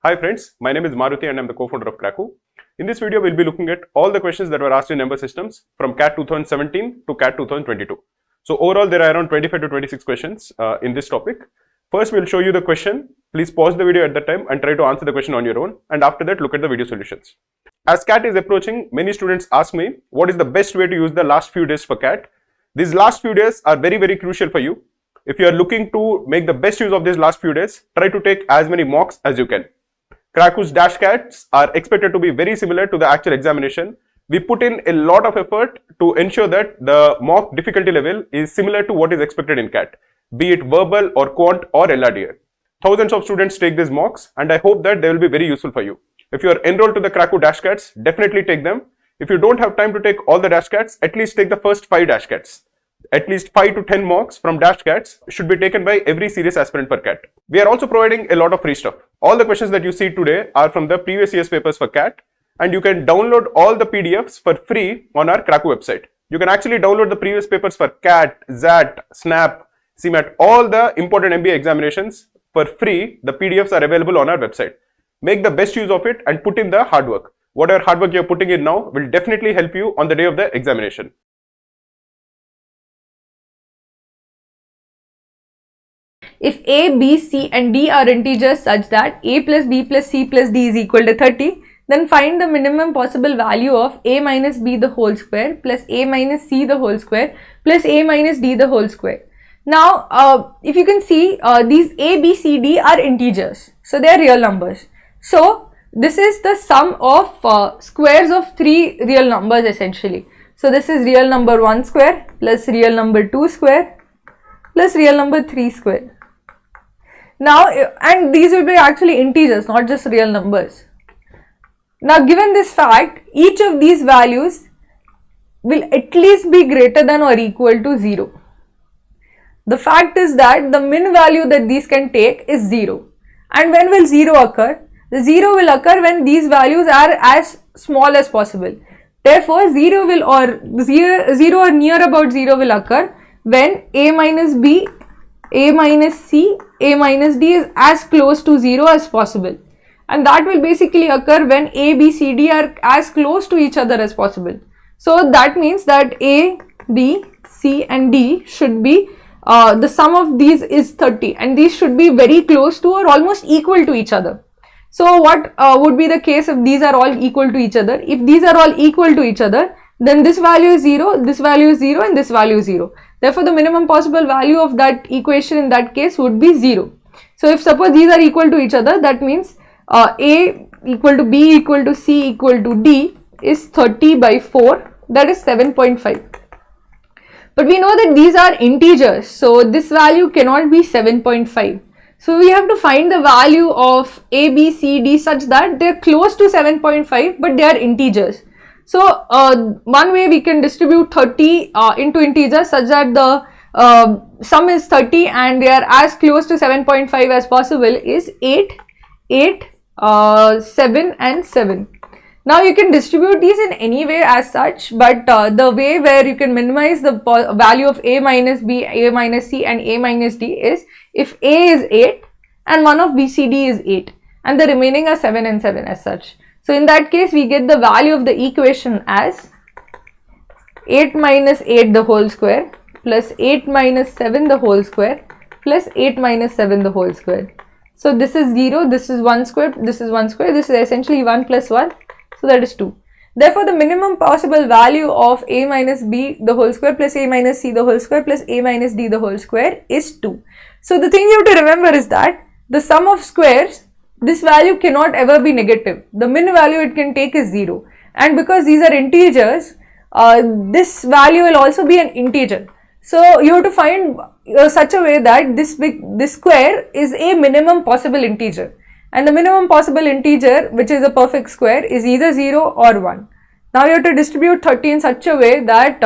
Hi friends, my name is Maruti and I'm the co-founder of Kraku. In this video, we'll be looking at all the questions that were asked in number systems from CAT 2017 to CAT 2022. So overall, there are around 25 to 26 questions in this topic. First, we'll show you the question. Please pause the video at that time and try to answer the question on your own. And after that, look at the video solutions. As CAT is approaching, many students ask me, what is the best way to use the last few days for CAT? These last few days are very, very crucial for you. If you are looking to make the best use of these last few days, try to take as many mocks as you can. Kraku's dash CATs are expected to be very similar to the actual examination. We put in a lot of effort to ensure that the mock difficulty level is similar to what is expected in CAT, be it verbal or quant or LRDA. Thousands of students take these mocks and I hope that they will be very useful for you. If you are enrolled to the Kraku dash CATs, definitely take them. If you don't have time to take all the dash CATs, at least take the first 5 dash CATs. At least 5 to 10 mocks from dash CATs should be taken by every serious aspirant for CAT. We are also providing a lot of free stuff. All the questions that you see today are from the previous year's papers for CAT, and you can download all the PDFs for free on our Kraku website. You can actually download the previous papers for CAT, ZAT, SNAP, CMAT, all the important MBA examinations for free. The PDFs are available on our website. Make the best use of it and put in the hard work. Whatever hard work you're putting in now will definitely help you on the day of the examination. If a, b, c and d are integers such that a plus b plus c plus d is equal to 30, then find the minimum possible value of a minus b the whole square plus a minus c the whole square plus a minus d the whole square. Now, if you can see, these a, b, c, d are integers. So, they are real numbers. So, this is the sum of squares of 3 real numbers essentially. So, this is real number 1 square plus real number 2 square plus real number 3 square. Now, and these will be actually integers, not just real numbers. Now, given this fact, each of these values will at least be greater than or equal to 0. The fact is that the min value that these can take is 0. And when will 0 occur? The 0 will occur when these values are as small as possible. Therefore, 0 or near about 0 will occur when a minus b, a minus c, a minus d is as close to 0 as possible, and that will basically occur when a, b, c, d are as close to each other as possible. So that means that a, b, c and d should be the sum of these is 30, and these should be very close to or almost equal to each other. So what would be the case if these are all equal to each other? If these are all equal to each other, then this value is 0, this value is 0 and this value is 0. Therefore, the minimum possible value of that equation in that case would be 0. So, if suppose these are equal to each other, that means A equal to B equal to C equal to D is 30 by 4, that is 7.5. But we know that these are integers, so this value cannot be 7.5. So, we have to find the value of A, B, C, D such that they are close to 7.5 but they are integers. So, one way we can distribute 30 into integers such that the sum is 30 and they are as close to 7.5 as possible is 8, 8, 7 and 7. Now, you can distribute these in any way as such, but the way where you can minimize the value of a minus b, a minus c and a minus d is if a is 8 and one of b, c, d is 8 and the remaining are 7 and 7 as such. So, in that case, we get the value of the equation as 8 minus 8 the whole square plus 8 minus 7 the whole square plus 8 minus 7 the whole square. So, this is 0, this is 1 square, this is 1 square, this is essentially 1 plus 1, so that is 2. Therefore, the minimum possible value of a minus b the whole square plus a minus c the whole square plus a minus d the whole square is 2. So, the thing you have to remember is that the sum of squares, this value cannot ever be negative. The min value it can take is 0, and because these are integers, this value will also be an integer. So, you have to find such a way that this square is a minimum possible integer, and the minimum possible integer, which is a perfect square, is either 0 or 1. Now, you have to distribute 30 in such a way that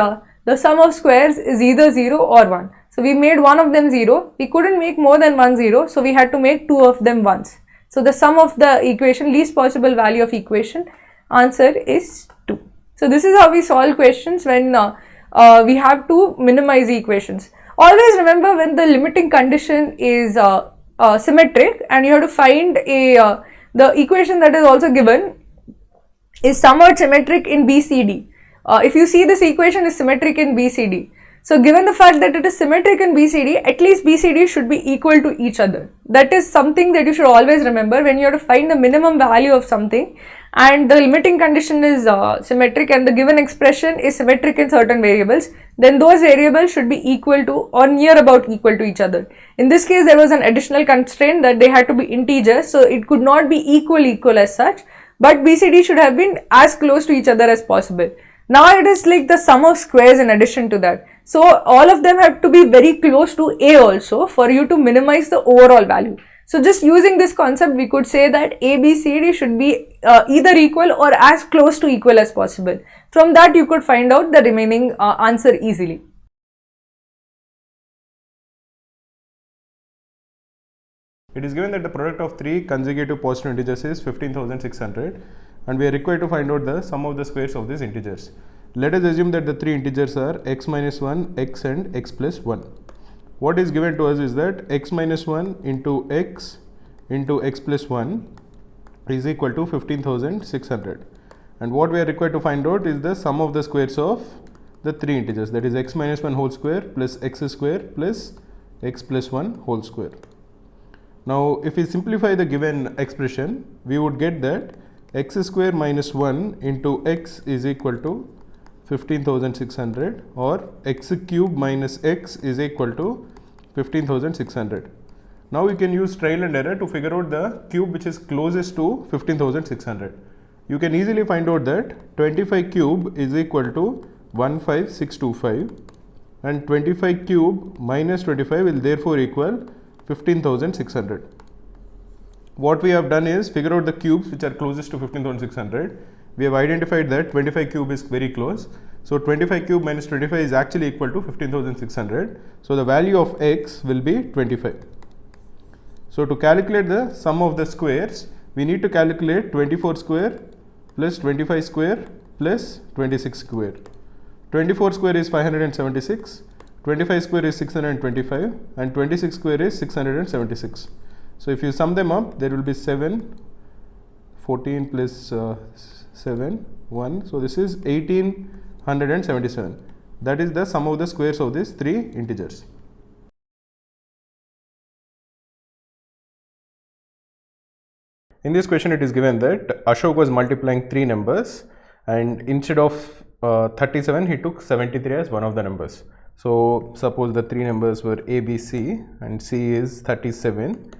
the sum of squares is either 0 or 1. So, we made one of them 0, we couldn't make more than one 0, so we had to make two of them 1s. So, the sum of the equation, least possible value of equation, answer is 2. So, this is how we solve questions when we have to minimize the equations. Always remember when the limiting condition is symmetric and you have to find a The equation that is also given is somewhat symmetric in BCD. If you see, this equation is symmetric in BCD. So given the fact that it is symmetric in BCD, at least BCD should be equal to each other. That is something that you should always remember when you have to find the minimum value of something, and the limiting condition is symmetric and the given expression is symmetric in certain variables, then those variables should be equal to or near about equal to each other. In this case, there was an additional constraint that they had to be integers, so it could not be equal as such, but BCD should have been as close to each other as possible. Now it is like the sum of squares in addition to that. So all of them have to be very close to A also for you to minimize the overall value. So just using this concept, we could say that A, B, C, D should be either equal or as close to equal as possible. From that you could find out the remaining answer easily. It is given that the product of three consecutive positive integers is 15,600 and we are required to find out the sum of the squares of these integers. Let us assume that the three integers are x minus 1, x and x plus 1. What is given to us is that x minus 1 into x plus 1 is equal to 15,600, and what we are required to find out is the sum of the squares of the three integers, that is x minus 1 whole square plus x square plus x plus 1 whole square. Now if we simplify the given expression, we would get that x square minus 1 into x is equal to 15,600, or x cube minus x is equal to 15,600. Now we can use trial and error to figure out the cube which is closest to 15,600. You can easily find out that 25 cube is equal to 15625 and 25 cube minus 25 will therefore equal 15,600. What we have done is figure out the cubes which are closest to 15,600. We have identified that 25 cube is very close. So 25 cube minus 25 is actually equal to 15,600. So the value of x will be 25. So to calculate the sum of the squares, we need to calculate 24 square plus 25 square plus 26 square. 24 square is 576, 25 square is 625 and 26 square is 676. So if you sum them up, there will be 7, 14 plus 7, 1. So this is 1877. That is the sum of the squares of these three integers. In this question, it is given that Ashok was multiplying three numbers and instead of 37, he took 73 as one of the numbers. So suppose the three numbers were A, B, C and C is 37.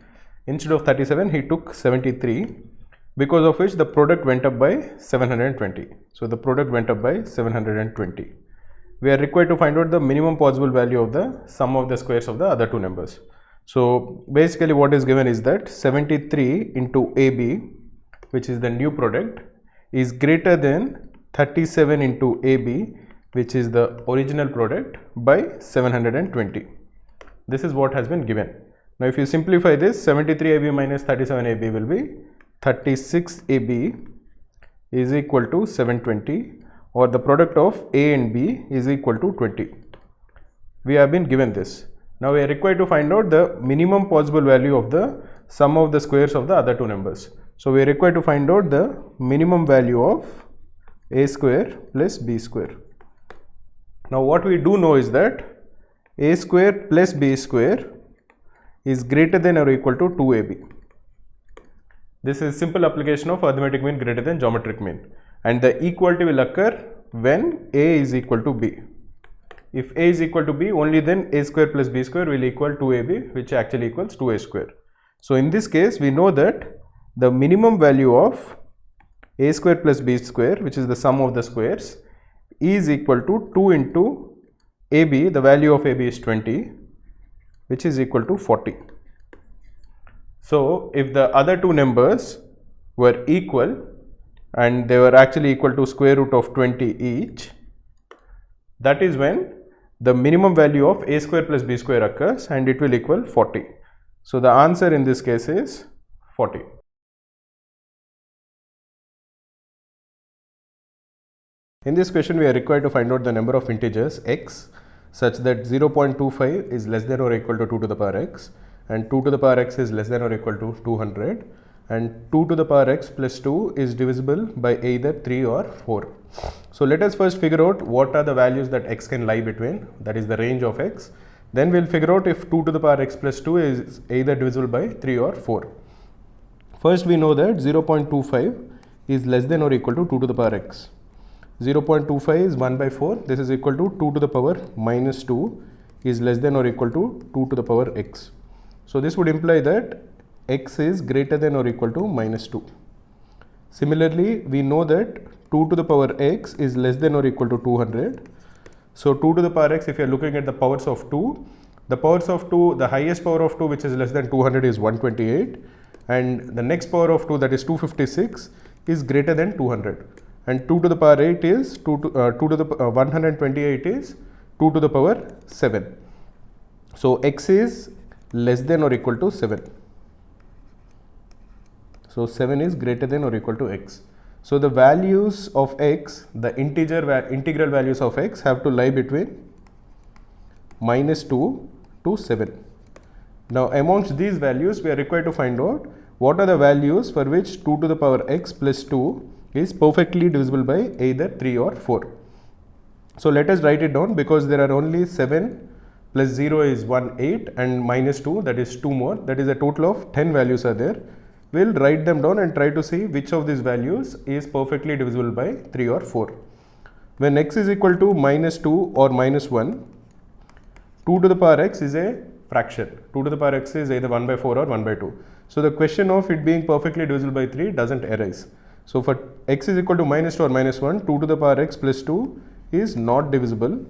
Instead of 37, he took 73, because of which the product went up by 720. So the product went up by 720. We are required to find out the minimum possible value of the sum of the squares of the other two numbers. So basically what is given is that 73 into AB, which is the new product, is greater than 37 into AB, which is the original product, by 720. This is what has been given. Now if you simplify this, 73AB minus 37AB will be 36AB is equal to 720, or the product of A and B is equal to 20. We have been given this. Now we are required to find out the minimum possible value of the sum of the squares of the other two numbers. So we are required to find out the minimum value of A square plus B square. Now what we do know is that A square plus B square is greater than or equal to 2AB. This is simple application of arithmetic mean greater than geometric mean, and the equality will occur when A is equal to B. If A is equal to B, only then A square plus B square will equal 2AB, which actually equals 2A square. So in this case, we know that the minimum value of A square plus B square, which is the sum of the squares, is equal to 2 into AB. The value of AB is 20, which is equal to 40. So if the other two numbers were equal and they were actually equal to square root of 20 each, that is when the minimum value of A square plus B square occurs and it will equal 40. So the answer in this case is 40. In this question, we are required to find out the number of integers x such that 0.25 is less than or equal to 2 to the power x and 2 to the power x is less than or equal to 200 and 2 to the power x plus 2 is divisible by either 3 or 4. So let us first figure out what are the values that x can lie between, that is the range of x. Then we'll figure out if 2 to the power x plus 2 is either divisible by 3 or 4. First we know that 0.25 is less than or equal to 2 to the power x. 0.25 is 1 by 4, this is equal to 2 to the power minus 2 is less than or equal to 2 to the power x. So this would imply that x is greater than or equal to minus 2. Similarly, we know that 2 to the power x is less than or equal to 200. So 2 to the power x, if you are looking at the powers of 2, the powers of 2, the highest power of 2 which is less than 200 is 128, and the next power of 2, that is 256, is greater than 200. And 2 to the power 8 is 128 is 2 to the power 7. So x is less than or equal to 7. So 7 is greater than or equal to x. So the values of x, the integral values of x have to lie between minus 2 to 7. Now amongst these values we are required to find out what are the values for which 2 to the power x plus 2 is perfectly divisible by either 3 or 4. So let us write it down, because there are only 7 plus 0 is 1, 8, and minus 2, that is 2 more, that is a total of 10 values are there. We'll write them down and try to see which of these values is perfectly divisible by 3 or 4. When x is equal to minus 2 or minus 1, 2 to the power x is a fraction. 2 to the power x is either 1 by 4 or 1 by 2. So the question of it being perfectly divisible by 3 doesn't arise. So for x is equal to minus 2 or minus 1, 2 to the power x plus 2 is not divisible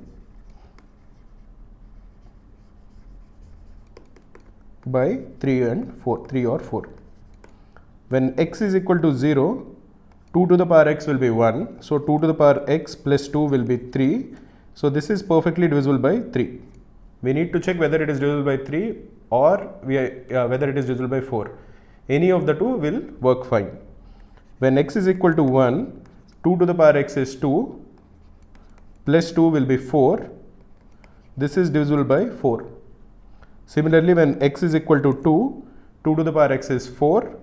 by 3 or 4. When x is equal to 0, 2 to the power x will be 1. So 2 to the power x plus 2 will be 3. So this is perfectly divisible by 3. We need to check whether it is divisible by 3 or whether it is divisible by 4. Any of the two will work fine. When x is equal to 1, 2 to the power x is 2, plus 2 will be 4. This is divisible by 4. Similarly, when x is equal to 2, 2 to the power x is 4,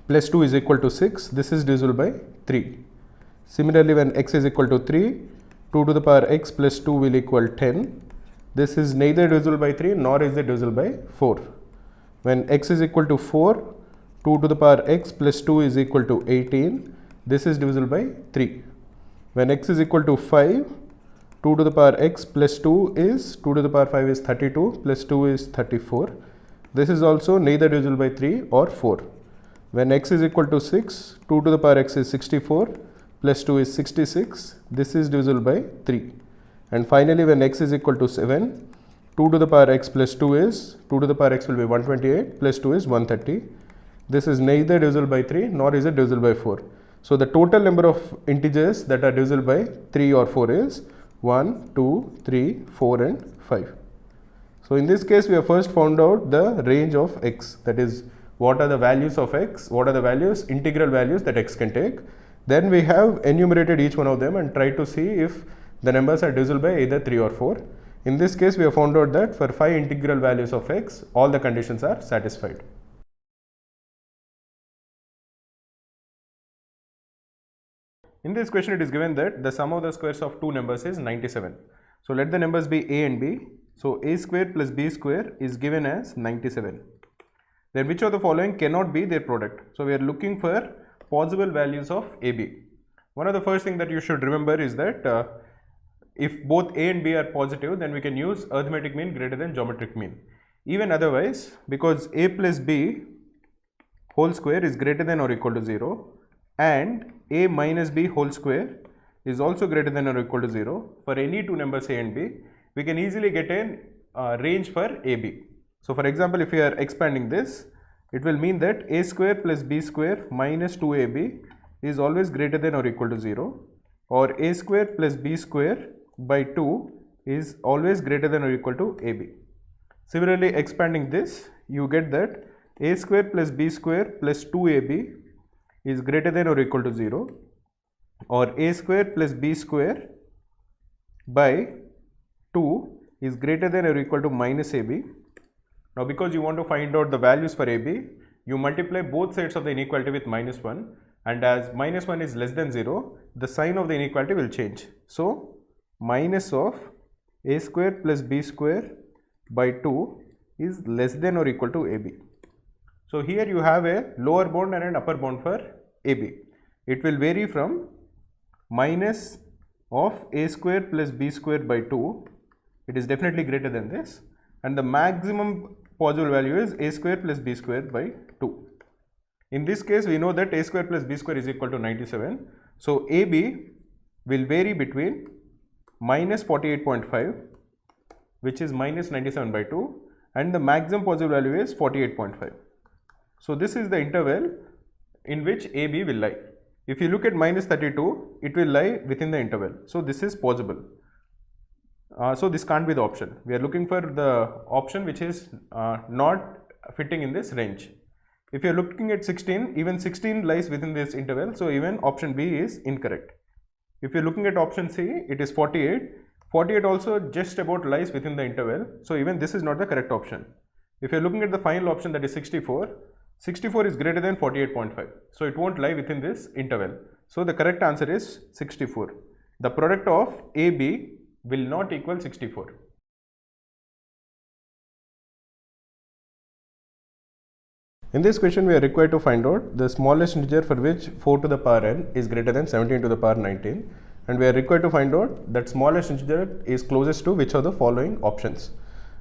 plus 2 is equal to 6, this is divisible by 3. Similarly, when x is equal to 3, 2 to the power x plus 2 will equal 10. This is neither divisible by 3 nor is it divisible by 4. When x is equal to 4, 2 to the power x plus 2 is equal to 18. This is divisible by 3. When x is equal to 5, 2 to the power x plus 2 is 2 to the power 5 is 32 plus 2 is 34. This is also neither divisible by 3 or 4. When x is equal to 6, 2 to the power x is 64 plus 2 is 66. This is divisible by 3. And finally, when x is equal to 7, 2 to the power x plus 2 is 2 to the power x will be 128 plus 2 is 130. This is neither divisible by 3 nor is it divisible by 4. So the total number of integers that are divisible by 3 or 4 is 1, 2, 3, 4 and 5. So in this case we have first found out the range of x, that is what are the values of x, what are the values, integral values that x can take. Then we have enumerated each one of them and tried to see if the numbers are divisible by either 3 or 4. In this case we have found out that for 5 integral values of x, all the conditions are satisfied. In this question it is given that the sum of the squares of two numbers is 97. So let the numbers be a and b. So a square plus b square is given as 97. Then which of the following cannot be their product? So we are looking for possible values of ab. One of the first thing that you should remember is that if both a and b are positive, then we can use arithmetic mean greater than geometric mean. Even otherwise, because a plus b whole square is greater than or equal to 0 and a minus b whole square is also greater than or equal to 0, for any two numbers a and b, we can easily get a range for ab. So for example, if we are expanding this, it will mean that a square plus b square minus 2ab is always greater than or equal to 0, or a square plus b square by 2 is always greater than or equal to ab. Similarly, expanding this, you get that a square plus b square plus 2ab is greater than or equal to 0, or a square plus b square by 2 is greater than or equal to minus ab. Now because you want to find out the values for ab, you multiply both sides of the inequality with minus 1, and as minus 1 is less than 0, the sign of the inequality will change. So minus of a square plus b square by 2 is less than or equal to ab. So here you have a lower bound and an upper bound for ab. It will vary from minus of a square plus b square by 2, it is definitely greater than this, and the maximum possible value is a square plus b square by 2. In this case, we know that a square plus b square is equal to 97. So AB will vary between minus 48.5, which is minus 97 by 2, and the maximum possible value is 48.5. So this is the interval in which AB will lie. If you look at minus 32, it will lie within the interval. So this is possible. So this can't be the option. We are looking for the option which is not fitting in this range. If you are looking at 16, even 16 lies within this interval. So even option B is incorrect. If you are looking at option C, it is 48. 48 also just about lies within the interval. So even this is not the correct option. If you are looking at the final option, that is 64, 64 is greater than 48.5. So it won't lie within this interval. So the correct answer is 64. The product of AB will not equal 64. In this question, we are required to find out the smallest integer for which 4 to the power n is greater than 17 to the power 19, and we are required to find out that smallest integer is closest to which of the following options.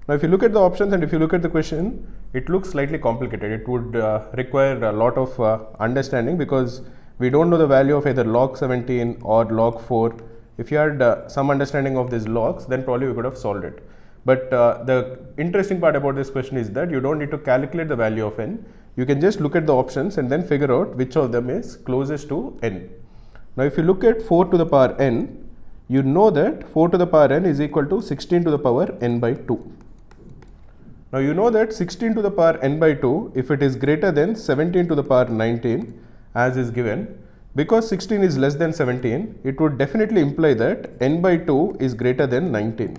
Now, if you look at the options and if you look at the question, it looks slightly complicated. It would require a lot of understanding, because we don't know the value of either log 17 or log 4. If you had some understanding of these logs, then probably we could have solved it. But the interesting part about this question is that you don't need to calculate the value of n. You can just look at the options and then figure out which of them is closest to n. Now, if you look at 4 to the power n, you know that 4 to the power n is equal to 16 to the power n by 2. Now, you know that 16 to the power n by 2, if it is greater than 17 to the power 19, as is given, because 16 is less than 17, it would definitely imply that n by 2 is greater than 19.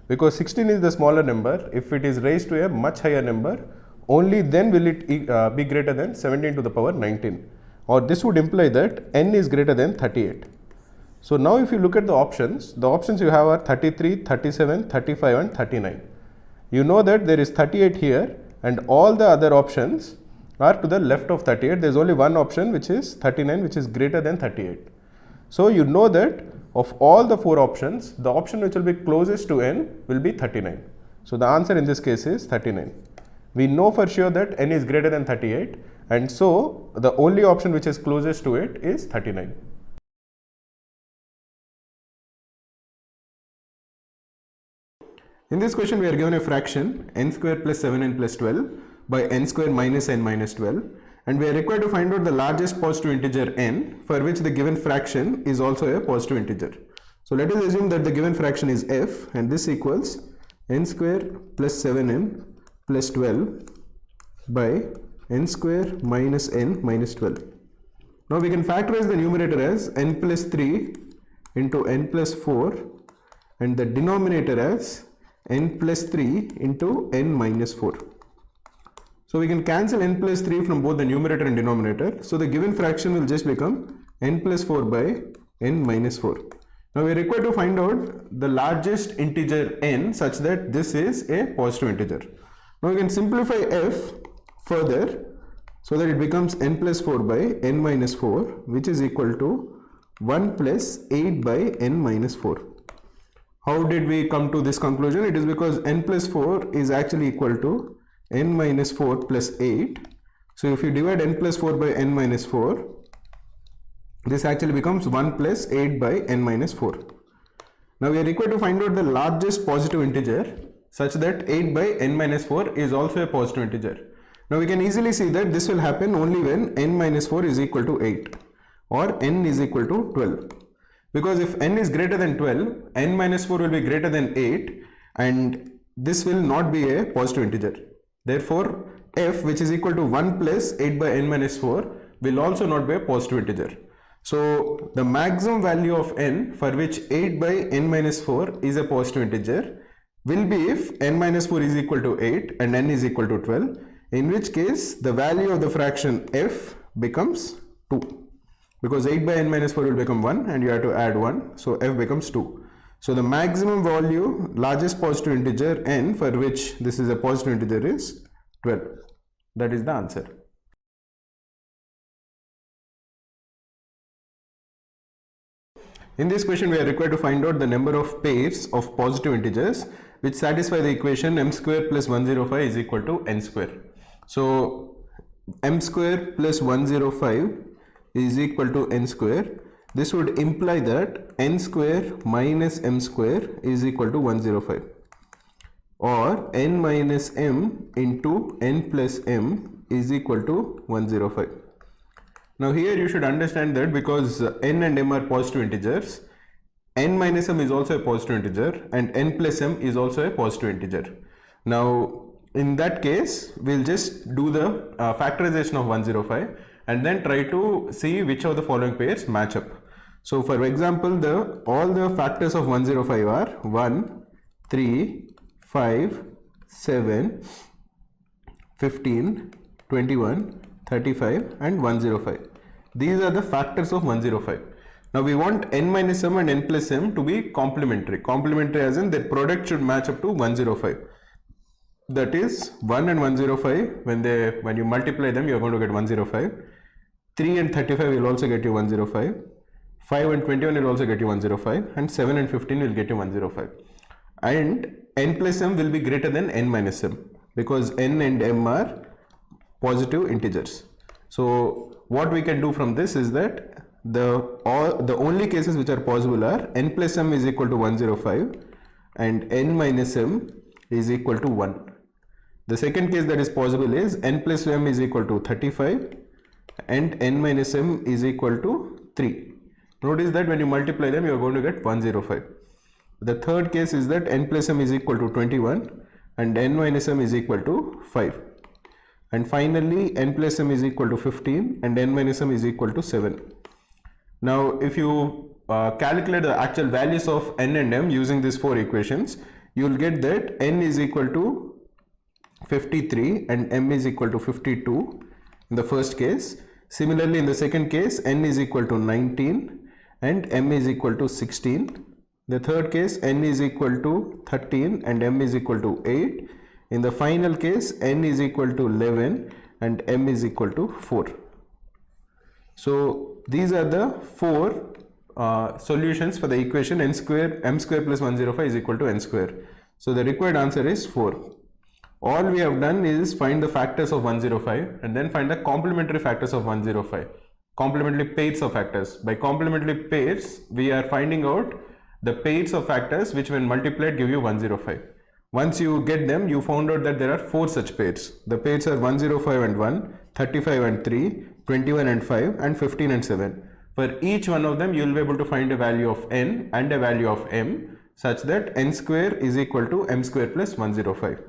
Because 16 is the smaller number, if it is raised to a much higher number, only then will it be greater than 17 to the power 19. Or this would imply that n is greater than 38. So now if you look at the options you have are 33, 37, 35 and 39. You know that there is 38 here, and all the other options are to the left of 38. There is only one option which is 39, which is greater than 38. So you know that of all the 4 options, the option which will be closest to n will be 39. So the answer in this case is 39. We know for sure that n is greater than 38, and so the only option which is closest to it is 39. In this question, we are given a fraction n square plus 7n plus 12 by n square minus n minus 12, and we are required to find out the largest positive integer n for which the given fraction is also a positive integer. So let us assume that the given fraction is f, and this equals n square plus 7n plus 12 by n square minus n minus 12. Now we can factorize the numerator as n plus 3 into n plus 4 and the denominator as n plus 3 into n minus 4. So we can cancel n plus 3 from both the numerator and denominator. So the given fraction will just become n plus 4 by n minus 4. Now we are required to find out the largest integer n such that this is a positive integer. Now we can simplify f further so that it becomes n plus 4 by n minus 4, which is equal to 1 plus 8 by n minus 4. How did we come to this conclusion? It is because n plus 4 is actually equal to n minus 4 plus 8. So if you divide n plus 4 by n minus 4, this actually becomes 1 plus 8 by n minus 4. Now we are required to find out the largest positive integer such that 8 by n minus 4 is also a positive integer. Now we can easily see that this will happen only when n minus 4 is equal to 8 or n is equal to 12. Because if n is greater than 12, n minus 4 will be greater than 8, and this will not be a positive integer. Therefore, f, which is equal to 1 plus 8 by n minus 4, will also not be a positive integer. So the maximum value of n for which 8 by n minus 4 is a positive integer will be if n minus 4 is equal to 8 and n is equal to 12. in which case the value of the fraction f becomes 2, because 8 by n minus 4 will become 1 and you have to add 1, so f becomes 2. So the maximum value, largest positive integer n for which this is a positive integer is 12. That is the answer. In this question, we are required to find out the number of pairs of positive integers which satisfy the equation m square plus 105 is equal to n square. So m square plus 105 is equal to n square. This would imply that n square minus m square is equal to 105, or n minus m into n plus m is equal to 105. Now here you should understand that because n and m are positive integers, n minus m is also a positive integer and n plus m is also a positive integer. Now in that case, we'll just do the factorization of 105 and then try to see which of the following pairs match up. So for example, all the factors of 105 are 1, 3, 5, 7, 15, 21, 35 and 105. These are the factors of 105. Now we want n minus m and n plus m to be complementary. Complementary as in their product should match up to 105. That is 1 and 105, when you multiply them, you are going to get 105. 3 and 35 will also get you 105. 5 and 21 will also get you 105, and 7 and 15 will get you 105. And n plus m will be greater than n minus m because n and m are positive integers. So what we can do from this is that the only cases which are possible are n plus m is equal to 105 and n minus m is equal to 1. The second case that is possible is n plus m is equal to 35 and n minus m is equal to 3. Notice that when you multiply them, you are going to get 105. The third case is that n plus m is equal to 21 and n minus m is equal to 5. And finally, n plus m is equal to 15 and n minus m is equal to 7. Now, if you calculate the actual values of n and m using these four equations, you will get that n is equal to 53 and m is equal to 52 in the first case. Similarly, in the second case, n is equal to 19 and m is equal to 16. The third case, n is equal to 13 and m is equal to 8. In the final case, n is equal to 11 and m is equal to 4. So these are the four solutions for the equation m square plus 105 is equal to n square. So the required answer is 4. All we have done is find the factors of 105 and then find the complementary factors of 105. Complementary pairs of factors. By complementary pairs, we are finding out the pairs of factors which when multiplied give you 105. Once you get them, you found out that there are 4 such pairs. The pairs are 105 and 1, 35 and 3, 21 and 5 and 15 and 7. For each one of them, you will be able to find a value of n and a value of m such that n square is equal to m square plus 105.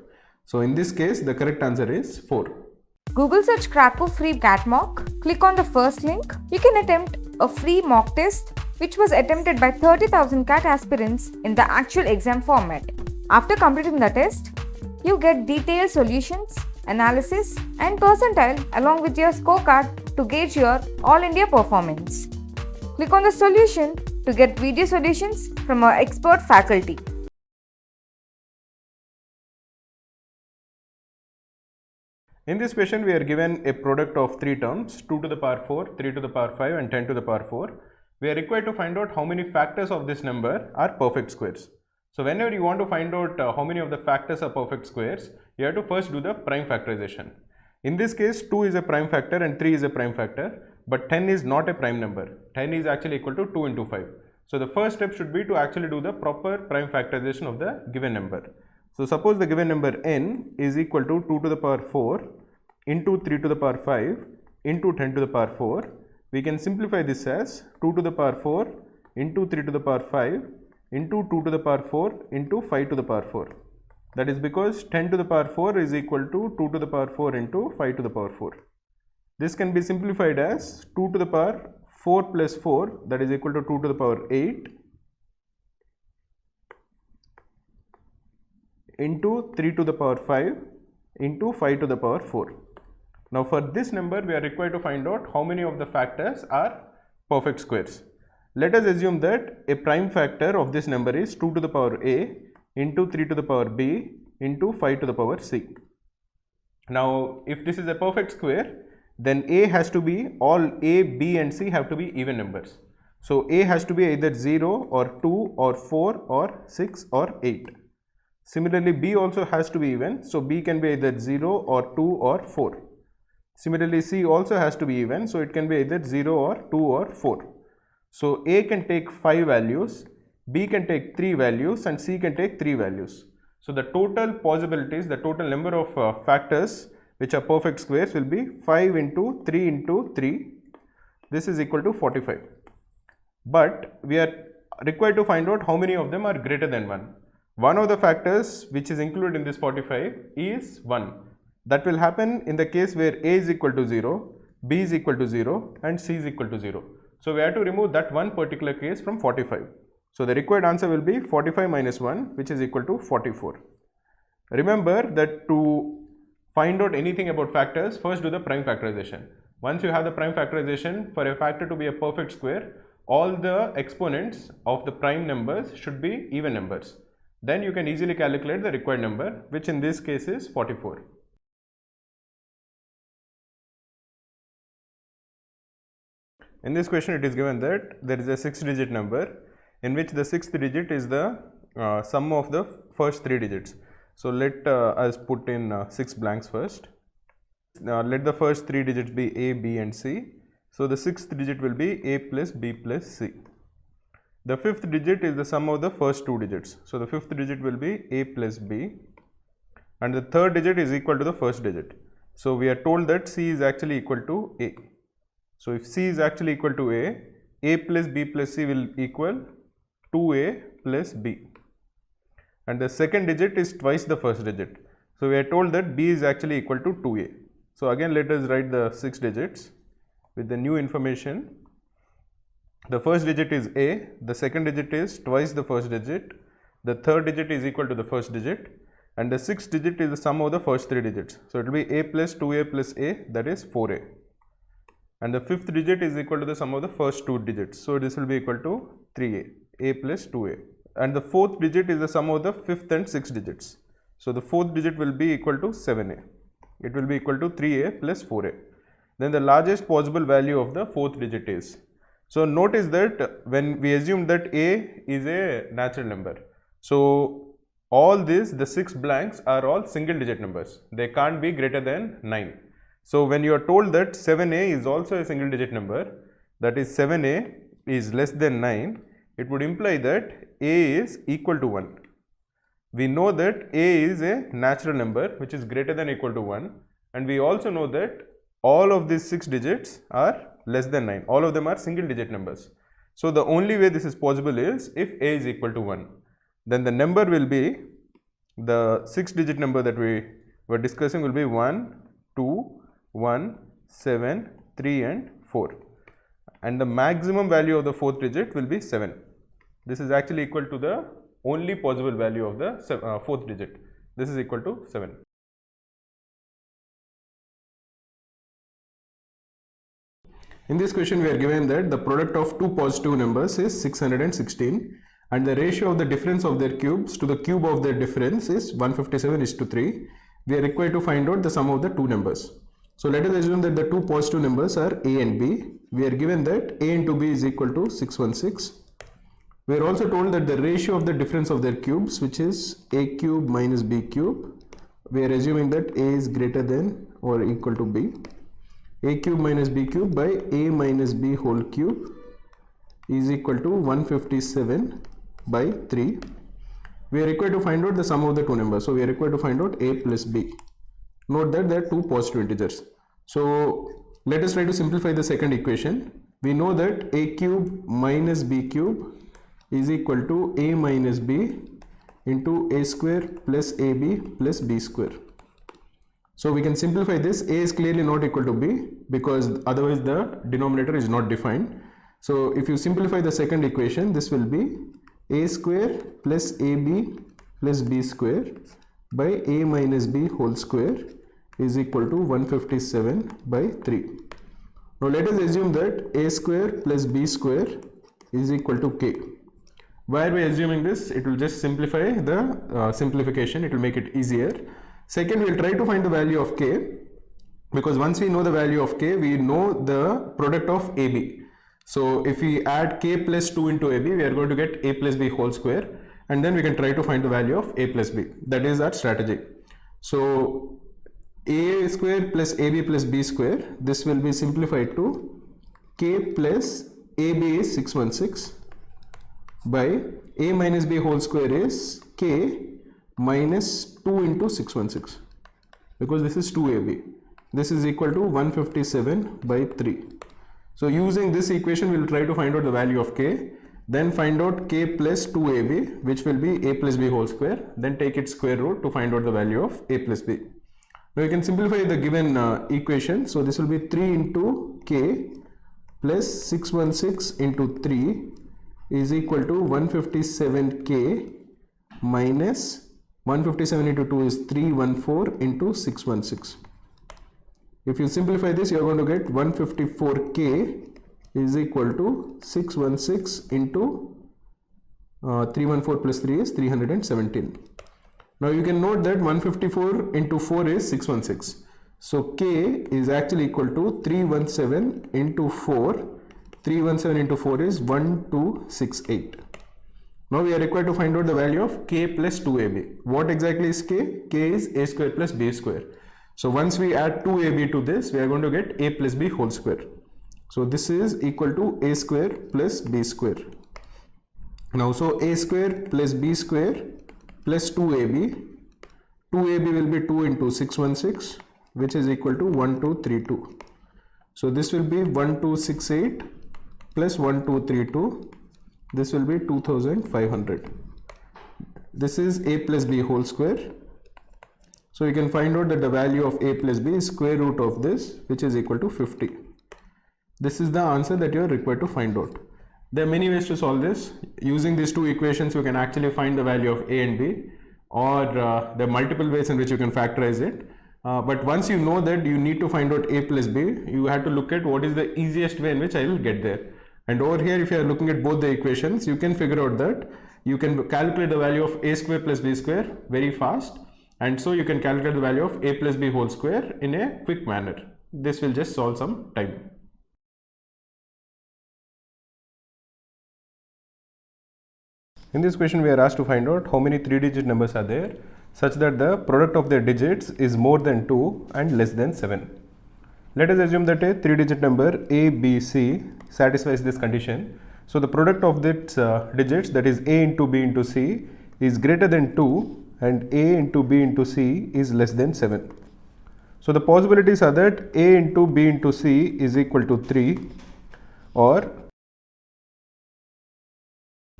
So in this case, the correct answer is 4. Google search Krakow free CAT mock. Click on the first link. You can attempt a free mock test which was attempted by 30,000 CAT aspirants in the actual exam format. After completing the test, you get detailed solutions, analysis and percentile along with your scorecard to gauge your All India performance. Click on the solution to get video solutions from our expert faculty. In this question, we are given a product of 3 terms, 2 to the power 4, 3 to the power 5 and 10 to the power 4. We are required to find out how many factors of this number are perfect squares. So whenever you want to find out how many of the factors are perfect squares, you have to first do the prime factorization. In this case, 2 is a prime factor and 3 is a prime factor, but 10 is not a prime number. 10 is actually equal to 2 into 5. So the first step should be to actually do the proper prime factorization of the given number. So suppose the given number n is equal to 2 to the power 4 into 3 to the power 5 into 10 to the power 4. We can simplify this as 2 to the power 4 into 3 to the power 5 into 2 to the power 4 into 5 to the power 4. That is because 10 to the power 4 is equal to 2 to the power 4 into 5 to the power 4. This can be simplified as 2 to the power 4 plus 4, that is equal to 2 to the power 8 into 3 to the power 5 into 5 to the power 4. Now for this number we are required to find out how many of the factors are perfect squares. Let us assume that a prime factor of this number is 2 to the power a into 3 to the power b into 5 to the power c. Now if this is a perfect square, then a has to be, all a, b and c have to be even numbers. So a has to be either 0 or 2 or 4 or 6 or 8. Similarly b also has to be even, so b can be either 0 or 2 or 4. Similarly c also has to be even, so it can be either 0 or 2 or 4. So a can take 5 values, b can take 3 values and c can take 3 values. So the total possibilities, the total number of factors which are perfect squares will be 5 into 3 into 3. This is equal to 45. But we are required to find out how many of them are greater than 1. One of the factors which is included in this 45 is 1. That will happen in the case where a is equal to 0, b is equal to 0 and c is equal to 0. So we have to remove that one particular case from 45. So the required answer will be 45 minus 1, which is equal to 44. Remember that to find out anything about factors, first do the prime factorization. Once you have the prime factorization, for a factor to be a perfect square, all the exponents of the prime numbers should be even numbers. Then you can easily calculate the required number, which in this case is 44. In this question it is given that there is a 6-digit number in which the 6th digit is the sum of the first 3 digits. So let us put in 6 blanks first. Let the first 3 digits be a, b and c. So the 6th digit will be a plus b plus c. The 5th digit is the sum of the first 2 digits. So the 5th digit will be a plus b and the 3rd digit is equal to the first digit. So we are told that c is actually equal to a. So if c is actually equal to a plus b plus c will equal 2a plus b. And the second digit is twice the first digit. So we are told that b is actually equal to 2a. So again let us write the 6 digits with the new information. The first digit is a, the second digit is twice the first digit, the third digit is equal to the first digit and the 6th digit is the sum of the first 3 digits. So it will be a plus 2a plus a, that is 4a. And the 5th digit is equal to the sum of the first 2 digits. So this will be equal to 3a, a plus 2a. And the 4th digit is the sum of the 5th and 6th digits. So the 4th digit will be equal to 7a. It will be equal to 3a plus 4a. Then the largest possible value of the 4th digit is. So notice that when we assume that a is a natural number, so all these, the 6 blanks are all single digit numbers. They can't be greater than 9. So when you are told that 7a is also a single digit number, that is 7a is less than 9, it would imply that a is equal to 1. We know that a is a natural number which is greater than or equal to 1, and we also know that all of these 6 digits are less than 9. All of them are single digit numbers. So the only way this is possible is if a is equal to 1. Then the number will be, the 6-digit number that we were discussing will be 1, 2, 1, 7, 3 and 4. And the maximum value of the 4th digit will be 7. This is actually equal to the only possible value of the 4th digit. This is equal to 7. In this question we are given that the product of two positive numbers is 616 and the ratio of the difference of their cubes to the cube of their difference is 157:3. We are required to find out the sum of the two numbers. So let us assume that the two positive numbers are a and b. We are given that a into b is equal to 616. We are also told that the ratio of the difference of their cubes, which is a cube minus b cube, we are assuming that a is greater than or equal to b. A cube minus b cube by a minus b whole cube is equal to 157/3. We are required to find out the sum of the two numbers. So we are required to find out a plus b. Note that there are two positive integers. So let us try to simplify the second equation. We know that a cube minus b cube is equal to a minus b into a square plus ab plus b square. So we can simplify this. A is clearly not equal to b because otherwise the denominator is not defined. So if you simplify the second equation, this will be a square plus ab plus b square by a minus b whole square is equal to 157 by 3. Now let us assume that a square plus b square is equal to k. Why are we assuming this? It will just simplify the simplification, it will make it easier. Second, we will try to find the value of k, because once we know the value of k, we know the product of ab. So if we add k plus 2 into ab, we are going to get a plus b whole square, and then we can try to find the value of a plus b. That is our strategy. So a square plus ab plus b square, this will be simplified to k plus ab is 616 by a minus b whole square is k minus 2 into 616, because this is 2ab. This is equal to 157 by 3. So using this equation, we will try to find out the value of k, then find out k plus 2ab, which will be a plus b whole square, then take its square root to find out the value of a plus b. Now you can simplify the given equation. So this will be 3 into k plus 616 into 3 is equal to 157k minus 157 into 2 is 314 into 616. If you simplify this, you are going to get 154k is equal to 616 into 314 plus 3 is 317. Now you can note that 154 into 4 is 616. So k is actually equal to 317 into 4. 317 into 4 is 1268. Now we are required to find out the value of k plus 2ab. What exactly is k? K is a square plus b square. So once we add 2ab to this, we are going to get a plus b whole square. So this is equal to a square plus b square. Now so a square plus b square plus 2ab. 2ab will be 2 into 616, which is equal to 1232. So this will be 1268 plus 1232. This will be 2500. This is a plus b whole square. So you can find out that the value of a plus b is square root of this, which is equal to 50. This is the answer that you are required to find out. There are many ways to solve this. Using these two equations, you can actually find the value of a and b, or there are multiple ways in which you can factorize it. But once you know that you need to find out a plus b, you have to look at what is the easiest way in which I will get there. And over here, if you are looking at both the equations, you can figure out that you can calculate the value of a square plus b square very fast. And so you can calculate the value of a plus b whole square in a quick manner. This will just solve some time. In this question, we are asked to find out how many 3-digit numbers are there such that the product of their digits is more than 2 and less than 7. Let us assume that a 3-digit number a, b, c satisfies this condition. So the product of its digits, that is a into b into c, is greater than 2 and a into b into c is less than 7. So the possibilities are that a into b into c is equal to 3, or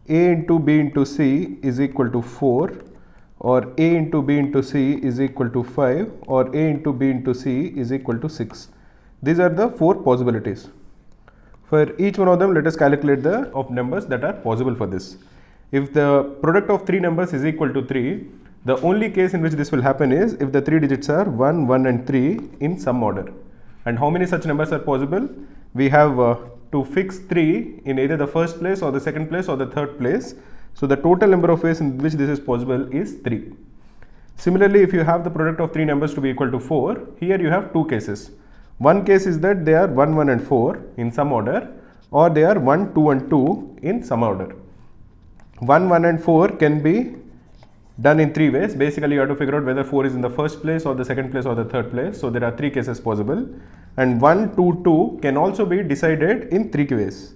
a into b into c is equal to 4, or a into b into c is equal to 5, or a into b into c is equal to 6. These are the 4 possibilities. For each one of them, let us calculate the of numbers that are possible for this. If the product of 3 numbers is equal to 3, the only case in which this will happen is if the 3 digits are 1, 1 and 3 in some order. And how many such numbers are possible? We have to fix 3 in either the first place or the second place or the third place. So the total number of ways in which this is possible is 3. Similarly, if you have the product of 3 numbers to be equal to 4, here you have 2 cases. One case is that they are 1, 1 and 4 in some order, or they are 1, 2 and 2 in some order. 1, 1 and 4 can be done in 3 ways. Basically, you have to figure out whether 4 is in the first place or the second place or the third place. So there are 3 cases possible, and 1, 2, 2 can also be decided in 3 ways.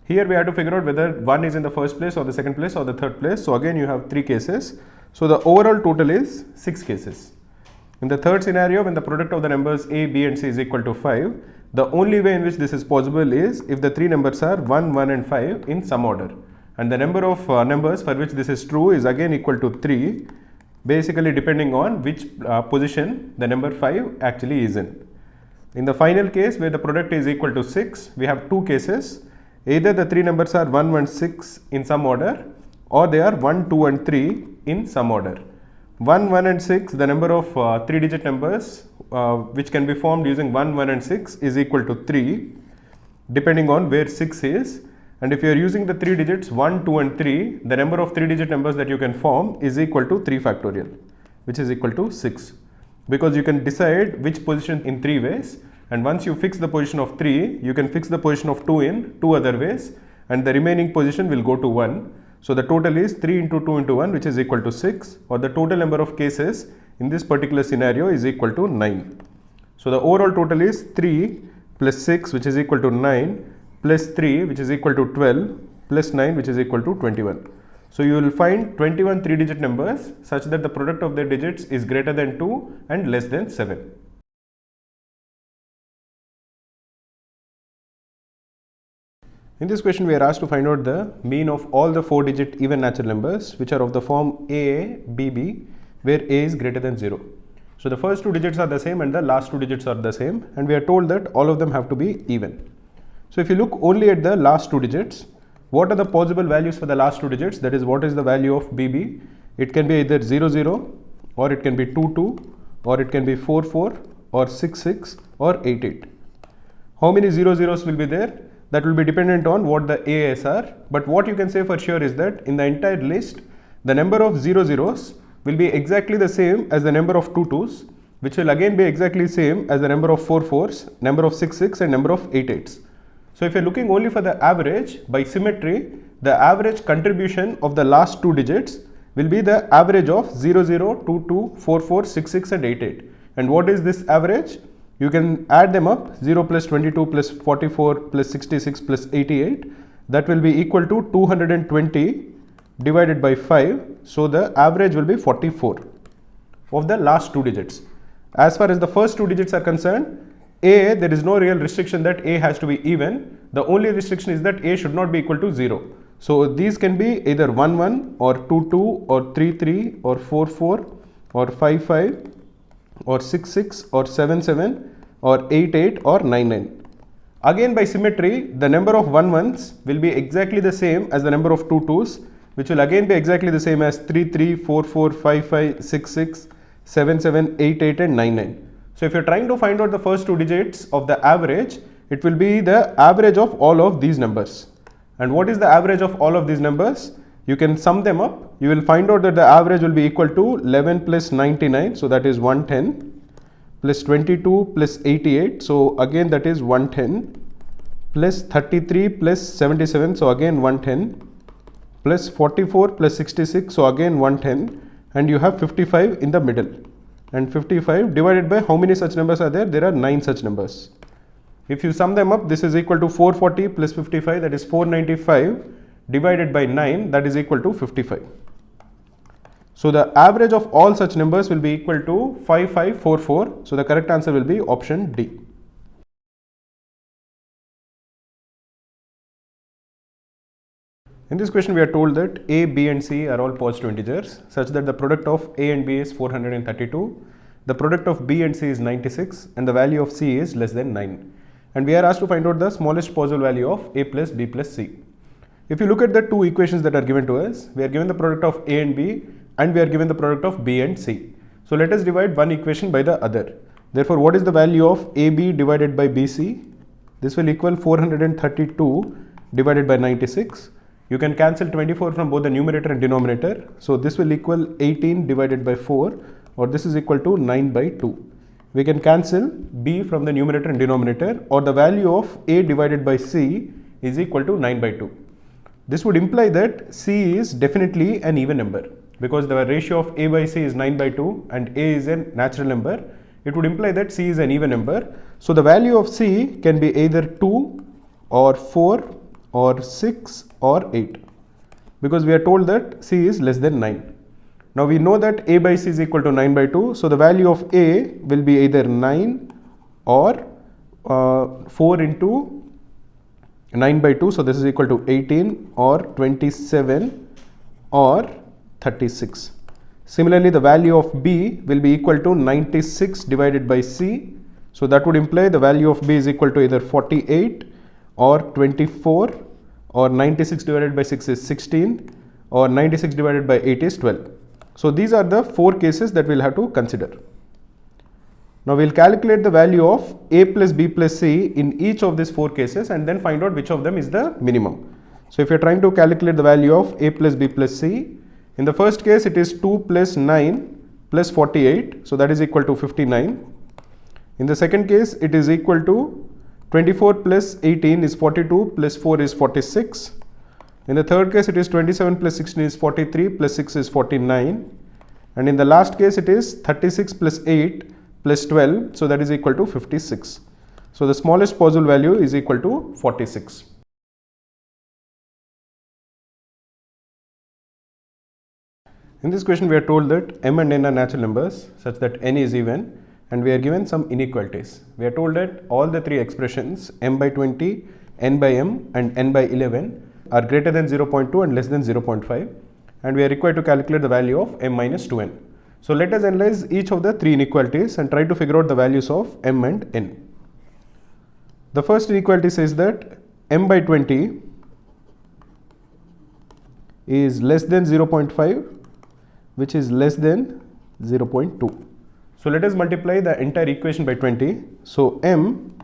Here we have to figure out whether 1 is in the first place or the second place or the third place. So again you have 3 cases. So the overall total is 6 cases. In the third scenario, when the product of the numbers a, b and c is equal to 5, the only way in which this is possible is if the 3 numbers are 1, 1 and 5 in some order. And the number of numbers for which this is true is again equal to 3, basically depending on which position the number 5 actually is in. In the final case where the product is equal to 6, we have 2 cases. Either the 3 numbers are 1, 1, 6 in some order, or they are 1, 2 and 3 in some order. 1, 1 and 6, the number of 3-digit numbers which can be formed using 1, 1 and 6 is equal to 3 depending on where 6 is. And if you are using the 3 digits 1, 2 and 3, the number of 3-digit numbers that you can form is equal to 3 factorial, which is equal to 6. Because you can decide which position in 3 ways, and once you fix the position of 3, you can fix the position of 2 in 2 other ways, and the remaining position will go to 1. So the total is 3 into 2 into 1, which is equal to 6, or the total number of cases in this particular scenario is equal to 9. So the overall total is 3 plus 6, which is equal to 9, plus 3, which is equal to 12, plus 9, which is equal to 21. So you will find 21 3-digit numbers such that the product of their digits is greater than 2 and less than 7. In this question, we are asked to find out the mean of all the 4-digit even natural numbers which are of the form AA, BB, where A is greater than 0. So the first 2 digits are the same and the last 2 digits are the same, and we are told that all of them have to be even. So if you look only at the last 2 digits, what are the possible values for the last 2 digits? That is, what is the value of BB? It can be either 00, or it can be 22, or it can be 44, or 66, or 88. How many 00s will be there? That will be dependent on what the AS are, but what you can say for sure is that in the entire list, the number of 00s will be exactly the same as the number of 22s, which will again be exactly same as the number of 44s, number of 66 and number of 88s. So if you are looking only for the average, by symmetry, the average contribution of the last 2 digits will be the average of 00, 22, 44, 66 and 88. And what is this average? You can add them up, 0 plus 22 plus 44 plus 66 plus 88, that will be equal to 220 divided by 5. So the average will be 44 of the last 2 digits. As far as the first 2 digits are concerned, A, there is no real restriction that A has to be even. The only restriction is that A should not be equal to 0. So these can be either 1 1 or 2 2 or 3 3 or 4 4 or 5 5 or 6 6 or 7 7 or 8 8 or 9 9. Again, by symmetry, the number of 1 1s will be exactly the same as the number of 2 2s, which will again be exactly the same as 3 3 4 4 5 5 6 6 7 7 8 8 and 9 9. So if you are trying to find out the first 2 digits of the average, it will be the average of all of these numbers. And what is the average of all of these numbers? You can sum them up. You will find out that the average will be equal to 11 plus 99, so that is 110, plus 22 plus 88, so again that is 110, plus 33 plus 77, so again 110, plus 44 plus 66, so again 110, and you have 55 in the middle. And 55 divided by how many such numbers are there? There are 9 such numbers. If you sum them up, this is equal to 440 plus 55, that is 495, divided by 9, that is equal to 55. So the average of all such numbers will be equal to 5544. So the correct answer will be option D. In this question, we are told that A, B and C are all positive integers such that the product of A and B is 432, the product of B and C is 96, and the value of C is less than 9. And we are asked to find out the smallest possible value of A plus B plus C. If you look at the two equations that are given to us, we are given the product of A and B, and we are given the product of B and C. So let us divide one equation by the other. Therefore, what is the value of AB divided by BC? This will equal 432 divided by 96. You can cancel 24 from both the numerator and denominator. So this will equal 18 divided by 4, or this is equal to 9 by 2. We can cancel B from the numerator and denominator, or the value of A divided by C is equal to 9 by 2. This would imply that C is definitely an even number, because the ratio of A by C is 9 by 2 and A is a natural number. It would imply that C is an even number. So the value of C can be either 2 or 4 or 6 or 8, because we are told that C is less than 9. Now we know that A by C is equal to 9 by 2. So the value of A will be either 9 or 4 into 9 by 2. So this is equal to 18 or 27 or 36. Similarly, the value of B will be equal to 96 divided by C. So that would imply the value of B is equal to either 48 or 24, or 96 divided by 6 is 16, or 96 divided by 8 is 12. So these are the 4 cases that we'll have to consider. Now we'll calculate the value of a plus b plus c in each of these 4 cases and then find out which of them is the minimum. So if you're trying to calculate the value of a plus b plus c, in the first case it is 2 plus 9 plus 48, so that is equal to 59. In the second case it is equal to 24 plus 18 is 42 plus 4 is 46. In the third case it is 27 plus 16 is 43 plus 6 is 49. And in the last case it is 36 plus 8 plus 12, so that is equal to 56. So the smallest possible value is equal to 46. In this question we are told that m and n are natural numbers such that n is even, and we are given some inequalities. We are told that all the 3 expressions m by 20, n by m and n by 11 are greater than 0.2 and less than 0.5, and we are required to calculate the value of m minus 2n. So let us analyze each of the 3 inequalities and try to figure out the values of m and n. The first inequality says that m by 20 is less than 0.5, which is less than 0.2. So let us multiply the entire equation by 20. So m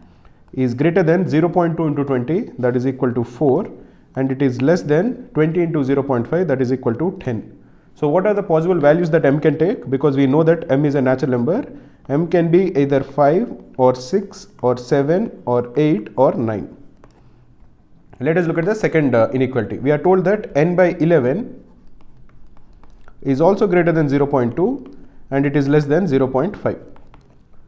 is greater than 0.2 into 20, that is equal to 4, and it is less than 20 into 0.5, that is equal to 10. So what are the possible values that m can take? Because we know that m is a natural number, m can be either 5 or 6 or 7 or 8 or 9. Let us look at the second inequality. We are told that n by 11 is also greater than 0.2 and it is less than 0.5.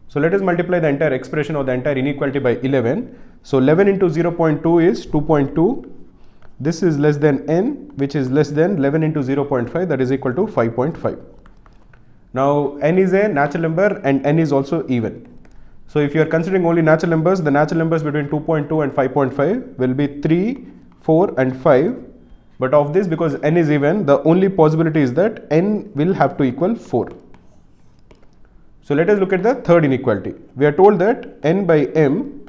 So let us multiply the entire expression or the entire inequality by 11. So 11 into 0.2 is 2.2. This is less than n, which is less than 11 into 0.5, that is equal to 5.5. Now n is a natural number and n is also even. So if you are considering only natural numbers, the natural numbers between 2.2 and 5.5 will be 3, 4 and 5. But of this, because n is even, the only possibility is that n will have to equal 4. So let us look at the third inequality. We are told that n by m,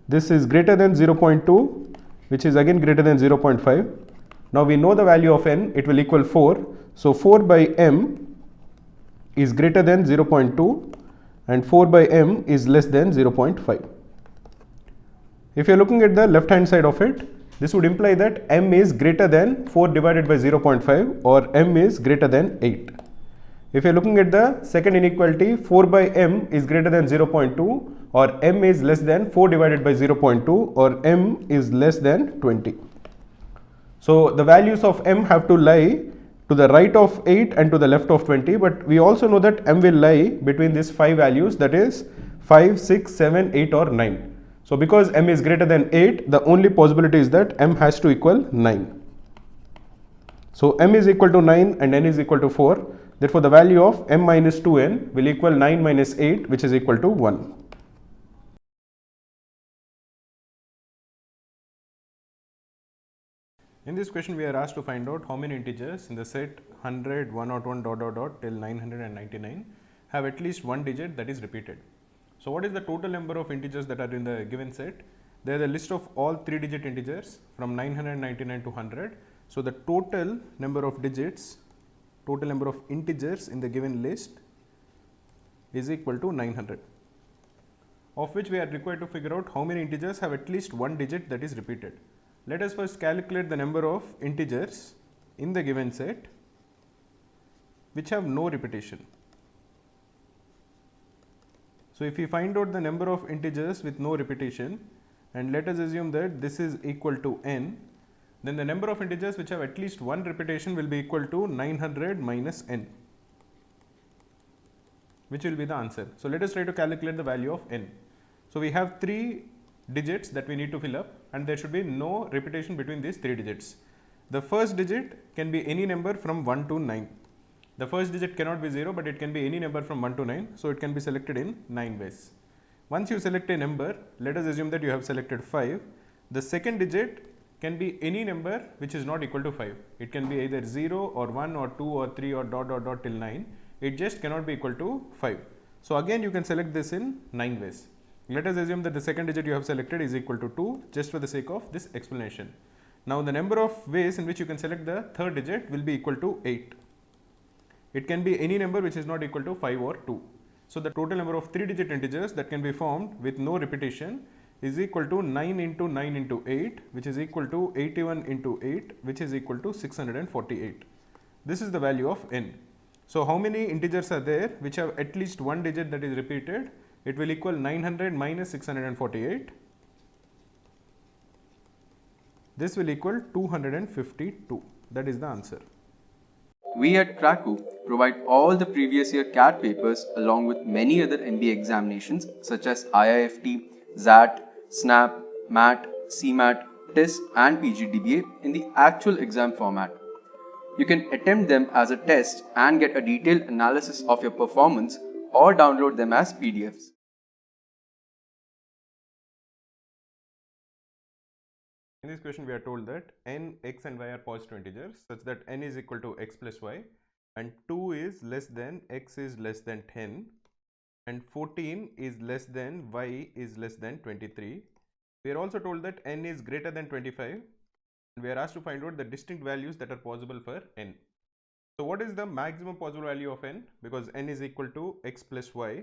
this is greater than 0.2, which is again greater than 0.5. Now we know the value of n, it will equal 4. So 4 by m is greater than 0.2 and 4 by m is less than 0.5. If you are looking at the left hand side of it, this would imply that m is greater than 4 divided by 0.5 or m is greater than 8. If you are looking at the second inequality, 4 by m is greater than 0.2 or m is less than 4 divided by 0.2 or m is less than 20. So the values of m have to lie to the right of 8 and to the left of 20, but we also know that m will lie between these 5 values, that is 5, 6, 7, 8 or 9. So because m is greater than 8, the only possibility is that m has to equal 9. So m is equal to 9 and n is equal to 4. Therefore the value of m minus 2n will equal 9 minus 8, which is equal to 1. In this question we are asked to find out how many integers in the set 100, 101 dot dot dot till 999 have at least one digit that is repeated. So what is the total number of integers that are in the given set? They are the list of all 3-digit integers from 999 to 100. So the total number of digits, total number of integers in the given list is equal to 900, of which we are required to figure out how many integers have at least one digit that is repeated. Let us first calculate the number of integers in the given set which have no repetition. So if we find out the number of integers with no repetition, and let us assume that this is equal to n, then the number of integers which have at least one repetition will be equal to 900 minus n, which will be the answer. So let us try to calculate the value of n. So we have 3 digits that we need to fill up, and there should be no repetition between these 3 digits. The first digit can be any number from 1 to 9. The first digit cannot be 0, but it can be any number from 1 to 9, so it can be selected in 9 ways. Once you select a number, let us assume that you have selected 5. The second digit can be any number which is not equal to 5. It can be either 0 or 1 or 2 or 3 or dot dot dot till 9. It just cannot be equal to 5. So again you can select this in 9 ways. Let us assume that the second digit you have selected is equal to 2, just for the sake of this explanation. Now the number of ways in which you can select the third digit will be equal to 8. it can be any number which is not equal to 5 or 2. So the total number of 3-digit integers that can be formed with no repetition is equal to 9 into 9 into 8, which is equal to 81 into 8, which is equal to 648. This is the value of n. So how many integers are there which have at least one digit that is repeated? It will equal 900 minus 648. This will equal 252. That is the answer. We at Krakow provide all the previous year CAT papers along with many other MBA examinations such as IIFT, ZAT, SNAP, MAT, CMAT, TEST and PGDBA in the actual exam format. You can attempt them as a test and get a detailed analysis of your performance or download them as PDFs. In this question, we are told that n, x and y are positive integers such that n is equal to x plus y and 2 is less than x is less than 10 and 14 is less than y is less than 23. We are also told that n is greater than 25 and we are asked to find out the distinct values that are possible for n. So what is the maximum possible value of n? Because n is equal to x plus y.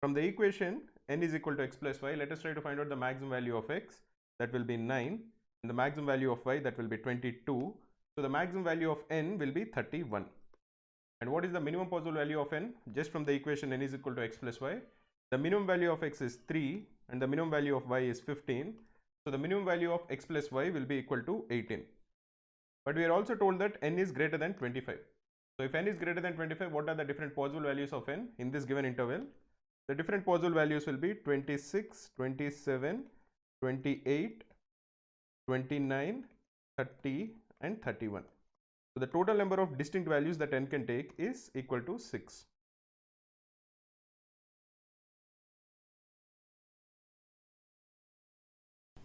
From the equation n is equal to x plus y, let us try to find out the maximum value of x. That will be 9 and the maximum value of y, that will be 22. So the maximum value of n will be 31. And what is the minimum possible value of n? Just from the equation n is equal to x plus y, the minimum value of x is 3 and the minimum value of y is 15. So the minimum value of x plus y will be equal to 18. But we are also told that n is greater than 25. So if n is greater than 25, what are the different possible values of n in this given interval? The different possible values will be 26, 27, 28, 29, 30 and 31. So the total number of distinct values that n can take is equal to 6.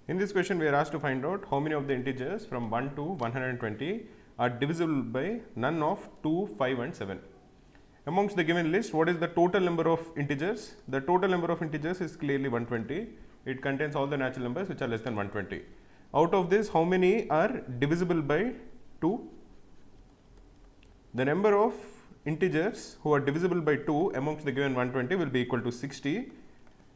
In this question, we are asked to find out how many of the integers from 1 to 120 are divisible by none of 2, 5 and 7. Amongst the given list, what is the total number of integers? The total number of integers is clearly 120. It contains all the natural numbers which are less than 120. Out of this, how many are divisible by 2? The number of integers who are divisible by 2 amongst the given 120 will be equal to 60.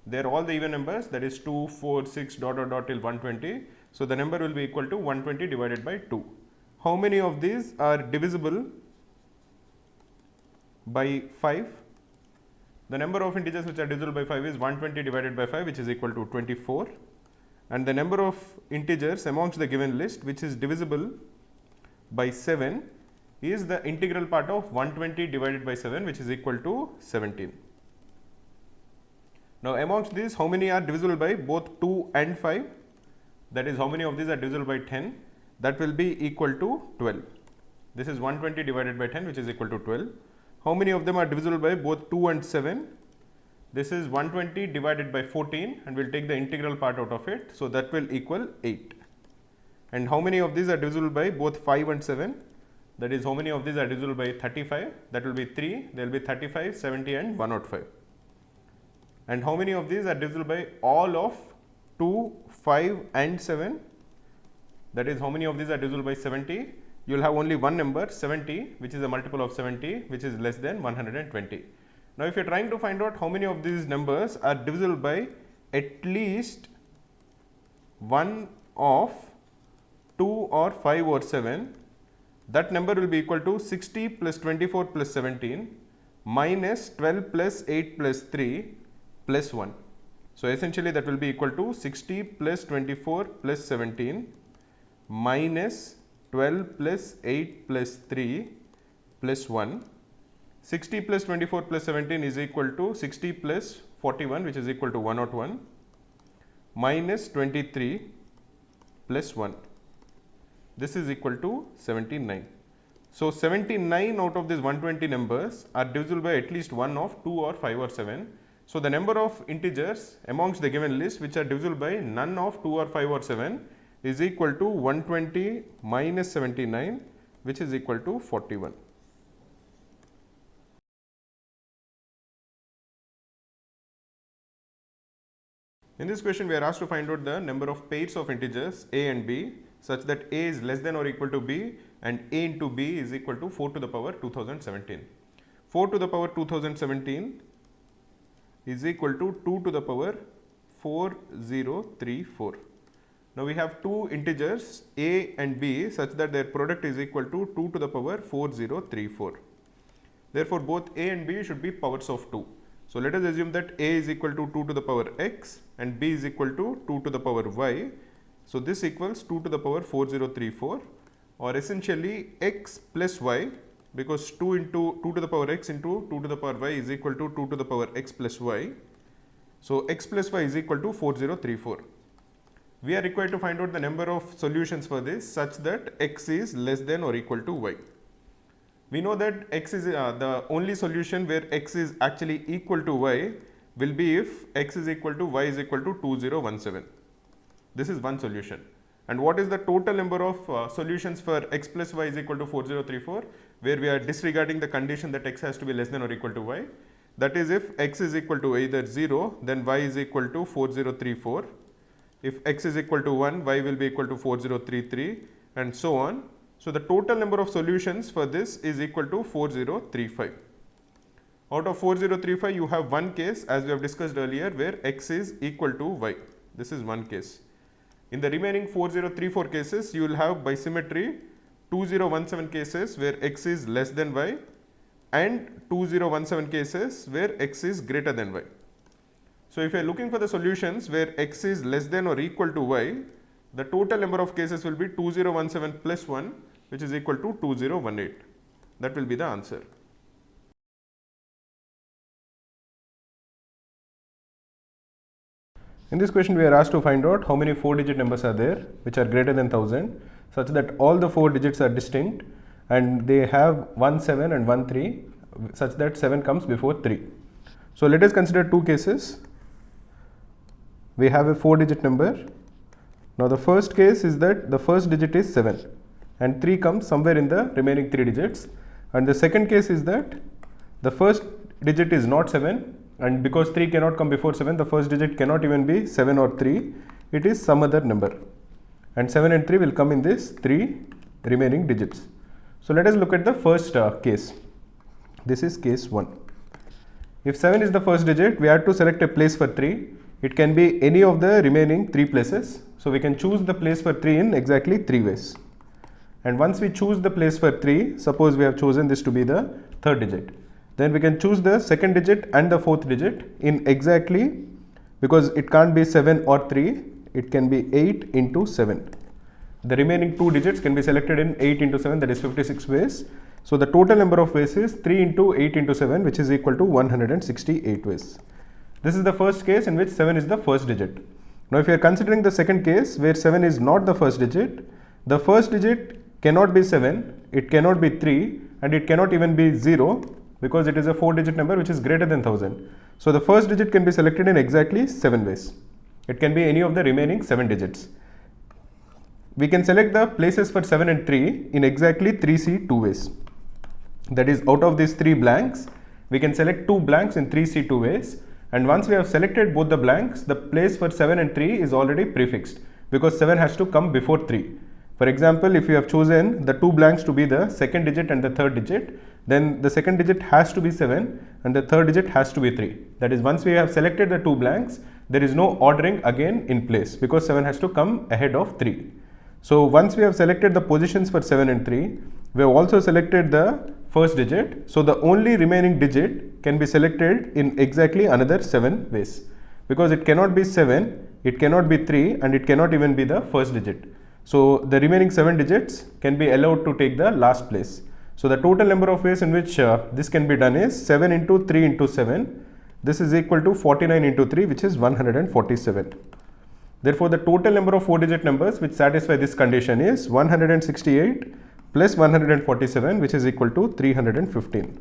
They are all the even numbers, that is 2, 4, 6, dot dot dot till 120. So the number will be equal to 120 divided by 2. How many of these are divisible by 5? The number of integers which are divisible by 5 is 120 divided by 5, which is equal to 24. And the number of integers amongst the given list which is divisible by 7 is the integral part of 120 divided by 7, which is equal to 17. Now amongst these, how many are divisible by both 2 and 5? That is, how many of these are divisible by 10? That will be equal to 12. This is 120 divided by 10, which is equal to 12. How many of them are divisible by both 2 and 7? This is 120 divided by 14 and we will take the integral part out of it. So that will equal 8. And how many of these are divisible by both 5 and 7? That is, how many of these are divisible by 35? That will be 3. There will be 35, 70 and 105. And how many of these are divisible by all of 2, 5 and 7? That is, how many of these are divisible by 70? You will have only one number, 70, which is a multiple of 70, which is less than 120. Now if you are trying to find out how many of these numbers are divisible by at least one of 2 or 5 or 7, that number will be equal to 60 plus 24 plus 17 minus 12 plus 8 plus 3 plus 1. So essentially that will be equal to 60 plus 24 plus 17 minus 12 plus 8 plus 3 plus 1. 60 plus 24 plus 17 is equal to 60 plus 41, which is equal to 101, minus 23 plus 1. This is equal to 79. So 79 out of these 120 numbers are divisible by at least one of 2 or 5 or 7. So the number of integers amongst the given list which are divisible by none of 2 or 5 or 7 is equal to 120 minus 79, which is equal to 41. In this question, we are asked to find out the number of pairs of integers a and b such that a is less than or equal to b and a into b is equal to 4 to the power 2017. 4 to the power 2017 is equal to 2 to the power 4034. Now we have two integers a and b such that their product is equal to 2 to the power 4034. Therefore, both a and b should be powers of 2. So let us assume that a is equal to 2 to the power x and b is equal to 2 to the power y. So this equals 2 to the power 4034, or essentially x plus y, because 2 into 2 to the power x into 2 to the power y is equal to 2 to the power x plus y. So x plus y is equal to 4034. We are required to find out the number of solutions for this such that x is less than or equal to y. We know that x is the only solution where x is actually equal to y will be if x is equal to y is equal to 2017. This is one solution. And what is the total number of solutions for x plus y is equal to 4034, where we are disregarding the condition that x has to be less than or equal to y? That is, if x is equal to either 0, then y is equal to 4034. If x is equal to 1, y will be equal to 4033, and so on. So the total number of solutions for this is equal to 4035. Out of 4035, you have one case, as we have discussed earlier, where x is equal to y. This is one case. In the remaining 4034 cases, you will have by symmetry 2017 cases where x is less than y and 2017 cases where x is greater than y. So if you are looking for the solutions where x is less than or equal to y, the total number of cases will be 2017 plus 1, which is equal to 2018. That will be the answer. In this question, we are asked to find out how many 4-digit numbers are there which are greater than 1000, such that all the 4 digits are distinct and they have 1 7 and 1 3, such that 7 comes before 3. So let us consider two cases. We have a 4-digit number. Now the first case is that the first digit is 7 and 3 comes somewhere in the remaining 3 digits, and the second case is that the first digit is not 7, and because 3 cannot come before 7, the first digit cannot even be 7 or 3, it is some other number, and 7 and 3 will come in this 3 remaining digits. So let us look at the first case. This is case 1. If 7 is the first digit, we have to select a place for 3. It can be any of the remaining 3 places. So we can choose the place for 3 in exactly 3 ways. And once we choose the place for 3, suppose we have chosen this to be the third digit, then we can choose the second digit and the fourth digit in exactly, because it can't be 7 or 3, it can be 8 into 7. The remaining 2 digits can be selected in 8 into 7, that is 56 ways. So the total number of ways is 3 into 8 into 7, which is equal to 168 ways. This is the first case in which 7 is the first digit. Now if you are considering the second case where 7 is not the first digit cannot be 7, it cannot be 3, and it cannot even be 0, because it is a 4-digit number which is greater than 1000. So the first digit can be selected in exactly 7 ways. It can be any of the remaining 7 digits. We can select the places for 7 and 3 in exactly 3C 2 ways. That is, out of these 3 blanks, we can select 2 blanks in 3C 2 ways, and once we have selected both the blanks, the place for 7 and 3 is already prefixed, because 7 has to come before 3. For example, if you have chosen the 2 blanks to be the second digit and the third digit, then the second digit has to be 7 and the third digit has to be 3. That is, once we have selected the 2 blanks, there is no ordering again in place, because 7 has to come ahead of 3. So once we have selected the positions for 7 and 3, we have also selected the first digit. So the only remaining digit can be selected in exactly another 7 ways, because it cannot be 7, it cannot be 3, and it cannot even be the first digit. So the remaining 7 digits can be allowed to take the last place. So the total number of ways in which this can be done is 7 into 3 into 7. This is equal to 49 into 3, which is 147. Therefore, the total number of 4-digit numbers which satisfy this condition is 168 plus 147, which is equal to 315.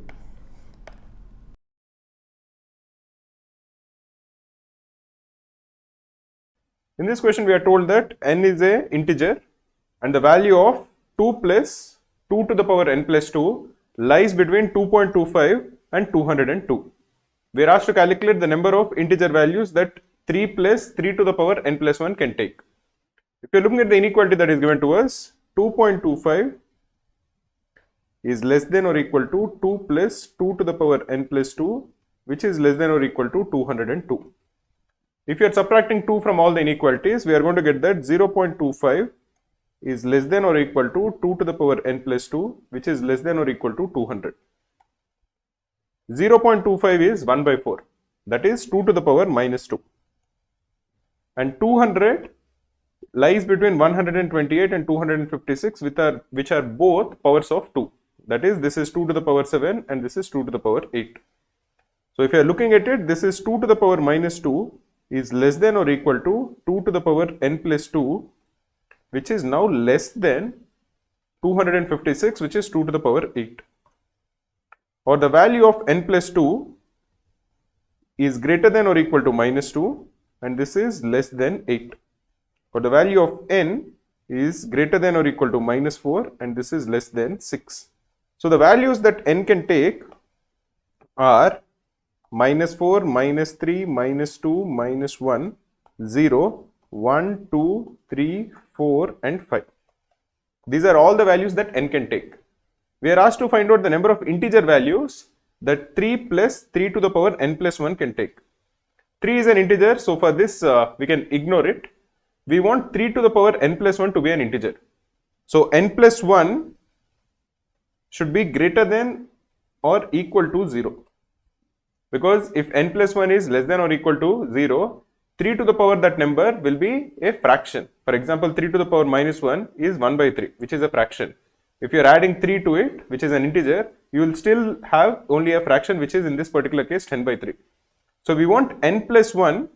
In this question, we are told that n is a integer and the value of 2 plus 2 to the power n plus 2 lies between 2.25 and 202. We are asked to calculate the number of integer values that 3 plus 3 to the power n plus 1 can take. If you are looking at the inequality that is given to us, 2.25 is less than or equal to 2 plus 2 to the power n plus 2, which is less than or equal to 202. If you are subtracting 2 from all the inequalities, we are going to get that 0.25 is less than or equal to 2 to the power n plus 2, which is less than or equal to 200. 0.25 is 1 by 4, that is 2 to the power minus 2. And 200 lies between 128 and 256, which are both powers of 2. That is, this is 2 to the power 7 and this is 2 to the power 8. So if you are looking at it, this is 2 to the power minus 2 is less than or equal to 2 to the power n plus 2, which is now less than 256, which is 2 to the power 8. Or the value of n plus 2 is greater than or equal to minus 2, and this is less than 8. Or the value of n is greater than or equal to minus 4, and this is less than 6. So the values that n can take are minus 4, minus 3, minus 2, minus 1, 0, 1, 2, 3, 4 and 5. These are all the values that n can take. We are asked to find out the number of integer values that 3 plus 3 to the power n plus 1 can take. 3 is an integer, so for this we can ignore it. We want 3 to the power n plus 1 to be an integer. So n plus 1 should be greater than or equal to 0. Because if n plus 1 is less than or equal to 0, 3 to the power that number will be a fraction. For example, 3 to the power minus 1 is 1 by 3, which is a fraction. If you are adding 3 to it, which is an integer, you will still have only a fraction, which is in this particular case 10 by 3. So we want n plus 1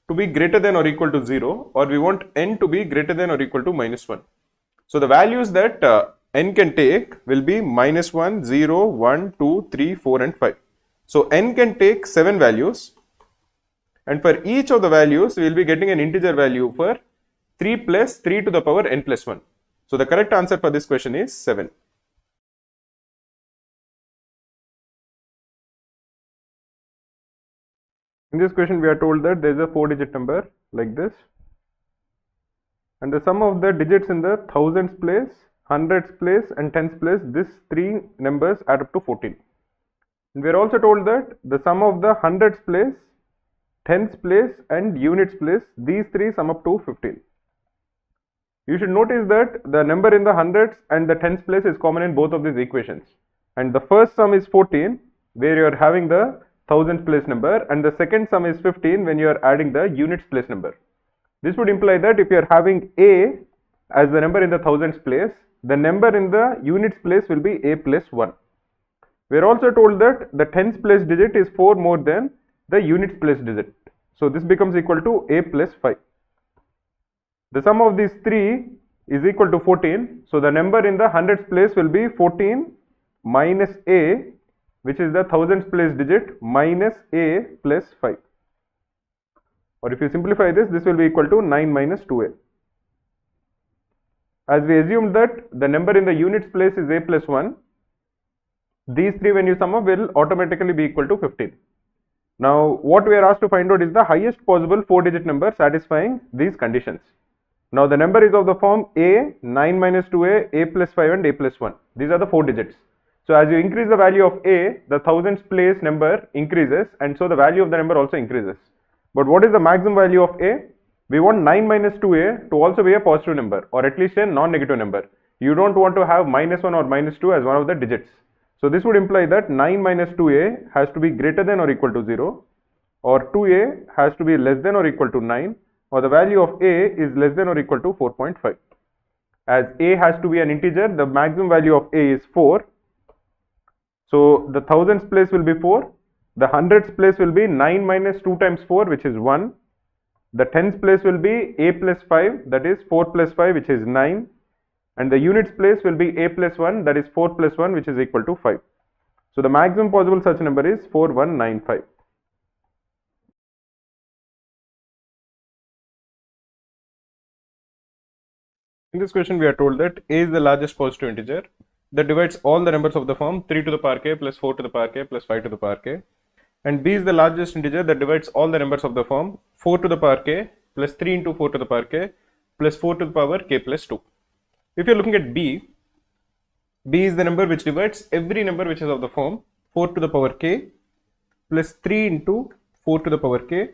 to be greater than or equal to 0, or we want n to be greater than or equal to minus 1. So the values that n can take will be minus 1, 0, 1, 2, 3, 4 and 5. So n can take 7 values, and for each of the values we will be getting an integer value for 3 plus 3 to the power n plus 1. So the correct answer for this question is 7. In this question we are told that there is a 4-digit number like this, and the sum of the digits in the thousands place, hundreds place and tens place, these 3 numbers add up to 14. We are also told that the sum of the hundreds place, tens place and units place, these 3 sum up to 15. You should notice that the number in the hundreds and the tens place is common in both of these equations. And the first sum is 14, where you are having the thousands place number, and the second sum is 15 when you are adding the units place number. This would imply that if you are having a as the number in the thousands place, the number in the units place will be a plus 1. We are also told that the tens place digit is 4 more than the units place digit. So this becomes equal to a plus 5. The sum of these 3 is equal to 14. So the number in the hundreds place will be 14 minus a, which is the thousands place digit, minus a plus 5. Or if you simplify this, this will be equal to 9 minus 2a. As we assumed that the number in the units place is a plus 1, these 3 when you sum up will automatically be equal to 15. Now what we are asked to find out is the highest possible 4-digit number satisfying these conditions. Now the number is of the form a, 9 minus 2a, a plus 5 and a plus 1. These are the 4 digits. So as you increase the value of a, the thousands place number increases, and so the value of the number also increases. But what is the maximum value of a? We want 9 minus 2a to also be a positive number, or at least a non-negative number. You don't want to have minus 1 or minus 2 as one of the digits. So this would imply that 9 minus 2a has to be greater than or equal to 0, or 2a has to be less than or equal to 9, or the value of a is less than or equal to 4.5. As a has to be an integer, the maximum value of a is 4. So the thousands place will be 4, the hundreds place will be 9 minus 2 times 4, which is 1, the tens place will be a plus 5, that is 4 plus 5, which is 9, and the units place will be a plus 1, that is 4 plus 1, which is equal to 5. So the maximum possible such number is 4195. In this question we are told that a is the largest positive integer that divides all the numbers of the form 3 to the power k plus 4 to the power k plus 5 to the power k, and b is the largest integer that divides all the numbers of the form 4 to the power k plus 3 into 4 to the power k plus 4 to the power k plus 2. If you are looking at b, B is the number which divides every number which is of the form 4 to the power k plus 3 into 4 to the power k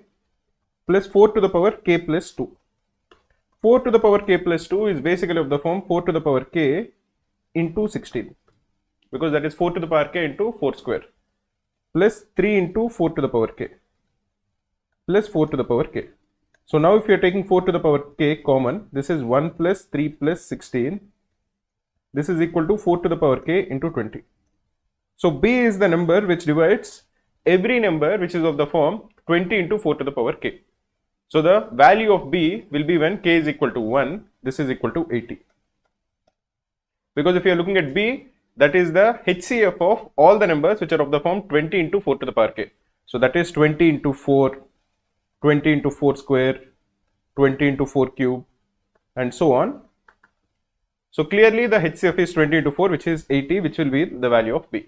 plus 4 to the power k plus 2. 4 to the power k plus 2 is basically of the form 4 to the power k into 16, because that is 4 to the power k into 4 square, plus 3 into 4 to the power k plus 4 to the power k. So now if you are taking 4 to the power k common, this is 1 plus 3 plus 16. This is equal to 4 to the power k into 20. So B is the number which divides every number which is of the form 20 into 4 to the power k. So the value of B will be when k is equal to 1, this is equal to 80. Because if you are looking at B, that is the HCF of all the numbers which are of the form 20 into 4 to the power k. So that is 20 into 4, 20 into 4 square, 20 into 4 cube, and so on. So clearly the HCF is 20 into 4, which is 80, which will be the value of B.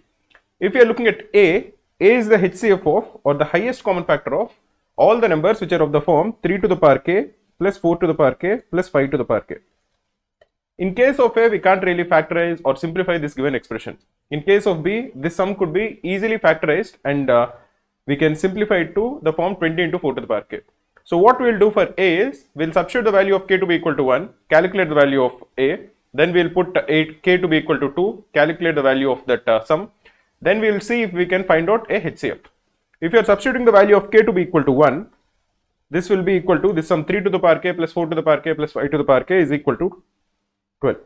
If you are looking at A is the HCF of, or the highest common factor of, all the numbers which are of the form 3 to the power k plus 4 to the power k plus 5 to the power k. In case of A, we can't really factorize or simplify this given expression. In case of B, this sum could be easily factorized, and we can simplify it to the form 20 into 4 to the power k. So what we will do for A is, we will substitute the value of k to be equal to 1, calculate the value of A, then we will put k to be equal to 2, calculate the value of that sum, then we will see if we can find out a HCF. If you are substituting the value of k to be equal to 1, this will be equal to this sum 3 to the power k plus 4 to the power k plus 5 to the power k is equal to 12.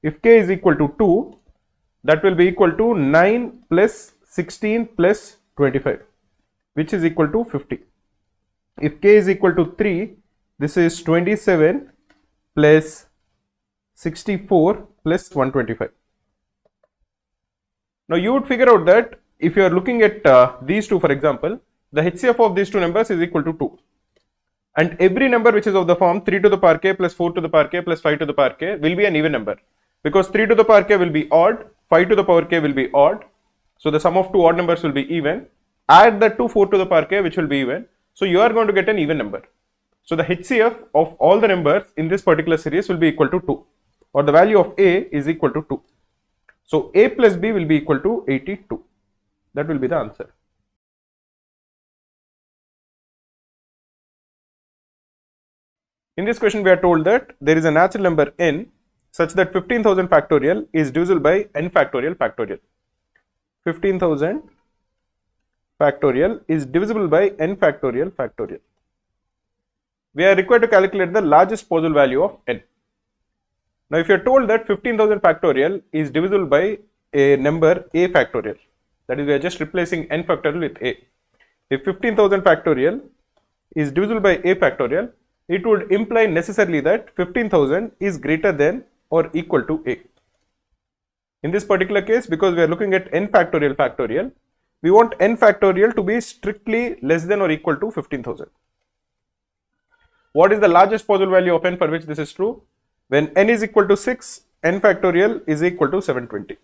If k is equal to 2, that will be equal to 9 plus 16 plus 25, which is equal to 50. If k is equal to 3, this is 27 plus 64 plus 125. Now you would figure out that if you are looking at these two, for example, the HCF of these two numbers is equal to 2. And every number which is of the form 3 to the power k plus 4 to the power k plus 5 to the power k will be an even number, because 3 to the power k will be odd, 5 to the power k will be odd, so the sum of two odd numbers will be even. Add that to 4 to the power k, which will be even, so you are going to get an even number. So the HCF of all the numbers in this particular series will be equal to 2, or the value of A is equal to 2. So A plus B will be equal to 82. That will be the answer. In this question, we are told that there is a natural number n such that 15,000 factorial is divisible by n factorial factorial. 15,000 factorial is divisible by n factorial factorial. We are required to calculate the largest possible value of n. Now, if you are told that 15,000 factorial is divisible by a number a factorial, that is, we are just replacing n factorial with a. If 15,000 factorial is divisible by a factorial, it would imply necessarily that 15,000 is greater than or equal to a. In this particular case, because we are looking at n factorial factorial, we want n factorial to be strictly less than or equal to 15,000. What is the largest possible value of n for which this is true? When n is equal to 6, n factorial is equal to 720.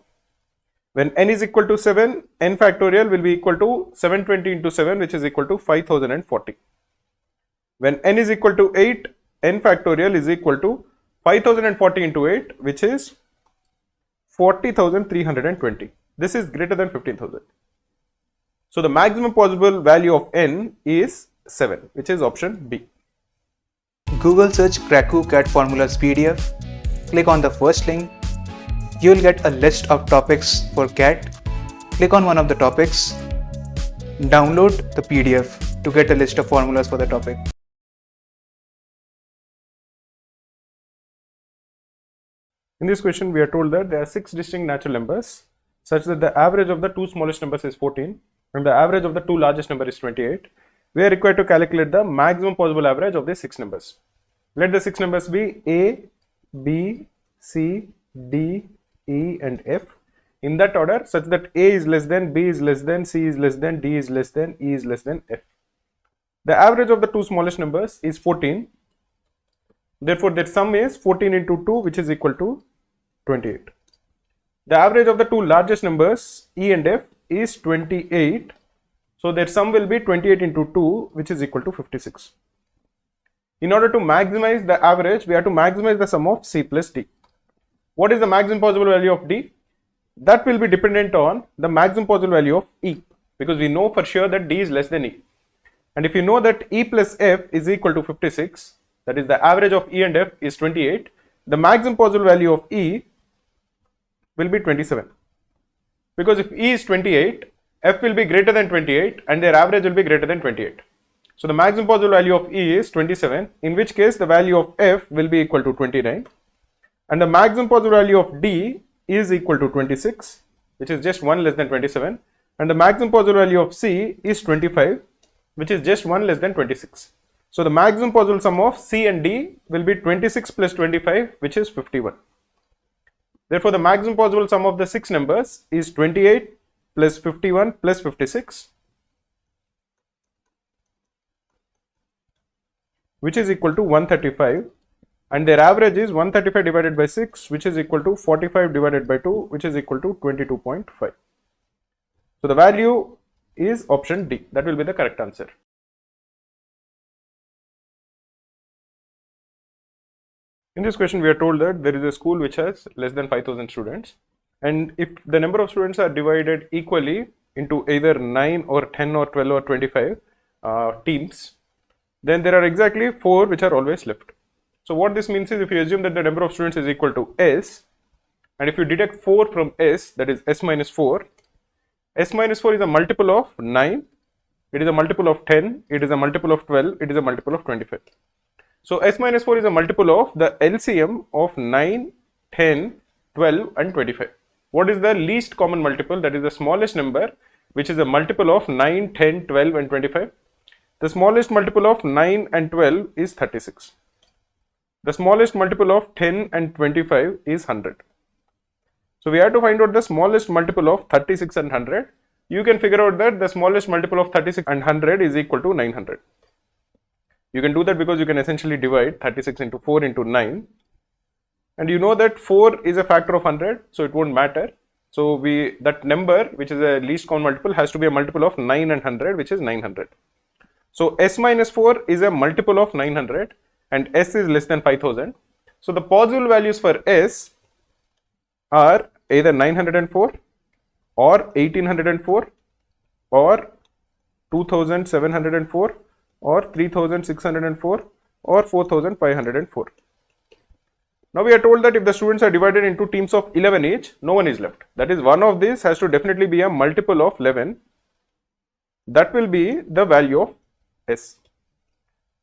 When n is equal to 7, n factorial will be equal to 720 into 7, which is equal to 5040. When n is equal to 8, n factorial is equal to 5040 into 8, which is 40,320. This is greater than 15,000. So the maximum possible value of n is 7, which is option B. Google search Krakow CAT formulas PDF, click on the first link. You will get a list of topics for CAT. Click on one of the topics, download the PDF to get a list of formulas for the topic. In this question, we are told that there are 6 distinct natural numbers such that the average of the two smallest numbers is 14 and the average of the two largest number is 28. We are required to calculate the maximum possible average of these 6 numbers. Let the 6 numbers be A, B, C, D, E and F in that order, such that A is less than, B is less than, C is less than, D is less than, E is less than F. The average of the two smallest numbers is 14. Therefore, their sum is 14 into 2, which is equal to 28. The average of the two largest numbers E and F is 28. So their sum will be 28 into 2, which is equal to 56. In order to maximize the average, we have to maximize the sum of C plus D. What is the maximum possible value of D? that will be dependent on the maximum possible value of E, because we know for sure that D is less than E. And if you know that E plus F is equal to 56, that is the average of E and F is 28, the maximum possible value of E will be 27. Because if E is 28, F will be greater than 28 and their average will be greater than 28. So the maximum possible value of E is 27, in which case the value of F will be equal to 29. And the maximum possible value of D is equal to 26, which is just 1 less than 27. And the maximum possible value of C is 25, which is just 1 less than 26. So the maximum possible sum of C and D will be 26 plus 25, which is 51. Therefore, the maximum possible sum of the 6 numbers is 28 plus 51 plus 56, which is equal to 135, and their average is 135 divided by 6, which is equal to 45 divided by 2, which is equal to 22.5. So the value is option D. That will be the correct answer. In this question, we are told that there is a school which has less than 5,000 students, and if the number of students are divided equally into either 9 or 10 or 12 or 25 teams, then there are exactly 4 which are always left. So what this means is, if you assume that the number of students is equal to S, and if you deduct 4 from S, that is S minus 4, S minus 4 is a multiple of 9, it is a multiple of 10, it is a multiple of 12, it is a multiple of 25. So S minus 4 is a multiple of the LCM of 9, 10, 12 and 25. What is the least common multiple? That is the smallest number, which is a multiple of 9, 10, 12 and 25. The smallest multiple of 9 and 12 is 36. The smallest multiple of 10 and 25 is 100. So we have to find out the smallest multiple of 36 and 100. You can figure out that the smallest multiple of 36 and 100 is equal to 900. You can do that because you can essentially divide 36 into 4 into 9. And you know that 4 is a factor of 100, so it won't matter. So that number, which is a least common multiple, has to be a multiple of 9 and 100, which is 900. So S minus 4 is a multiple of 900 and S is less than 5,000. So the possible values for S are either 904 or 1804 or 2704 or 3604 or 4504. Now we are told that if the students are divided into teams of 11 each, no one is left. That is, one of these has to definitely be a multiple of 11. That will be the value of S.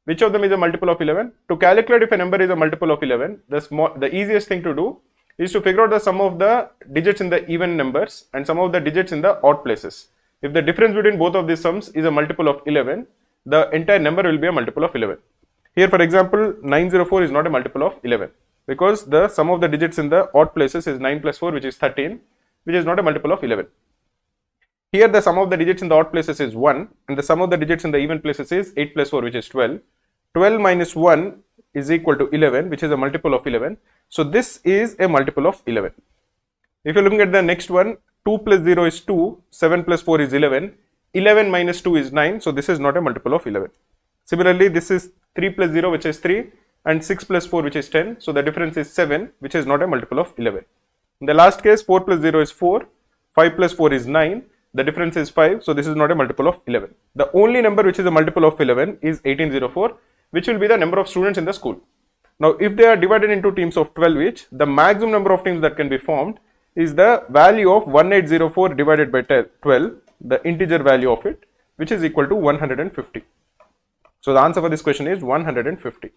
Which of them is a multiple of 11? To calculate if a number is a multiple of 11, the easiest thing to do is to figure out the sum of the digits in the even numbers and sum of the digits in the odd places. If the difference between both of these sums is a multiple of 11, the entire number will be a multiple of 11. Here, for example, 904 is not a multiple of 11 because the sum of the digits in the odd places is 9 plus 4, which is 13, which is not a multiple of 11. Here, the sum of the digits in the odd places is 1 and the sum of the digits in the even places is 8 plus 4, which is 12. 12 minus 1 is equal to 11, which is a multiple of 11. So this is a multiple of 11. If you're looking at the next one, 2 plus 0 is 2, 7 plus 4 is 11, 11 minus 2 is 9, so this is not a multiple of 11. Similarly, this is 3 plus 0, which is 3, and 6 plus 4, which is 10, so the difference is 7, which is not a multiple of 11. In the last case, 4 plus 0 is 4, 5 plus 4 is 9, the difference is 5, so this is not a multiple of 11. The only number which is a multiple of 11 is 1804, which will be the number of students in the school. Now, if they are divided into teams of 12 each, the maximum number of teams that can be formed is the value of 1804 divided by 12, the integer value of it, which is equal to 150. So the answer for this question is 150.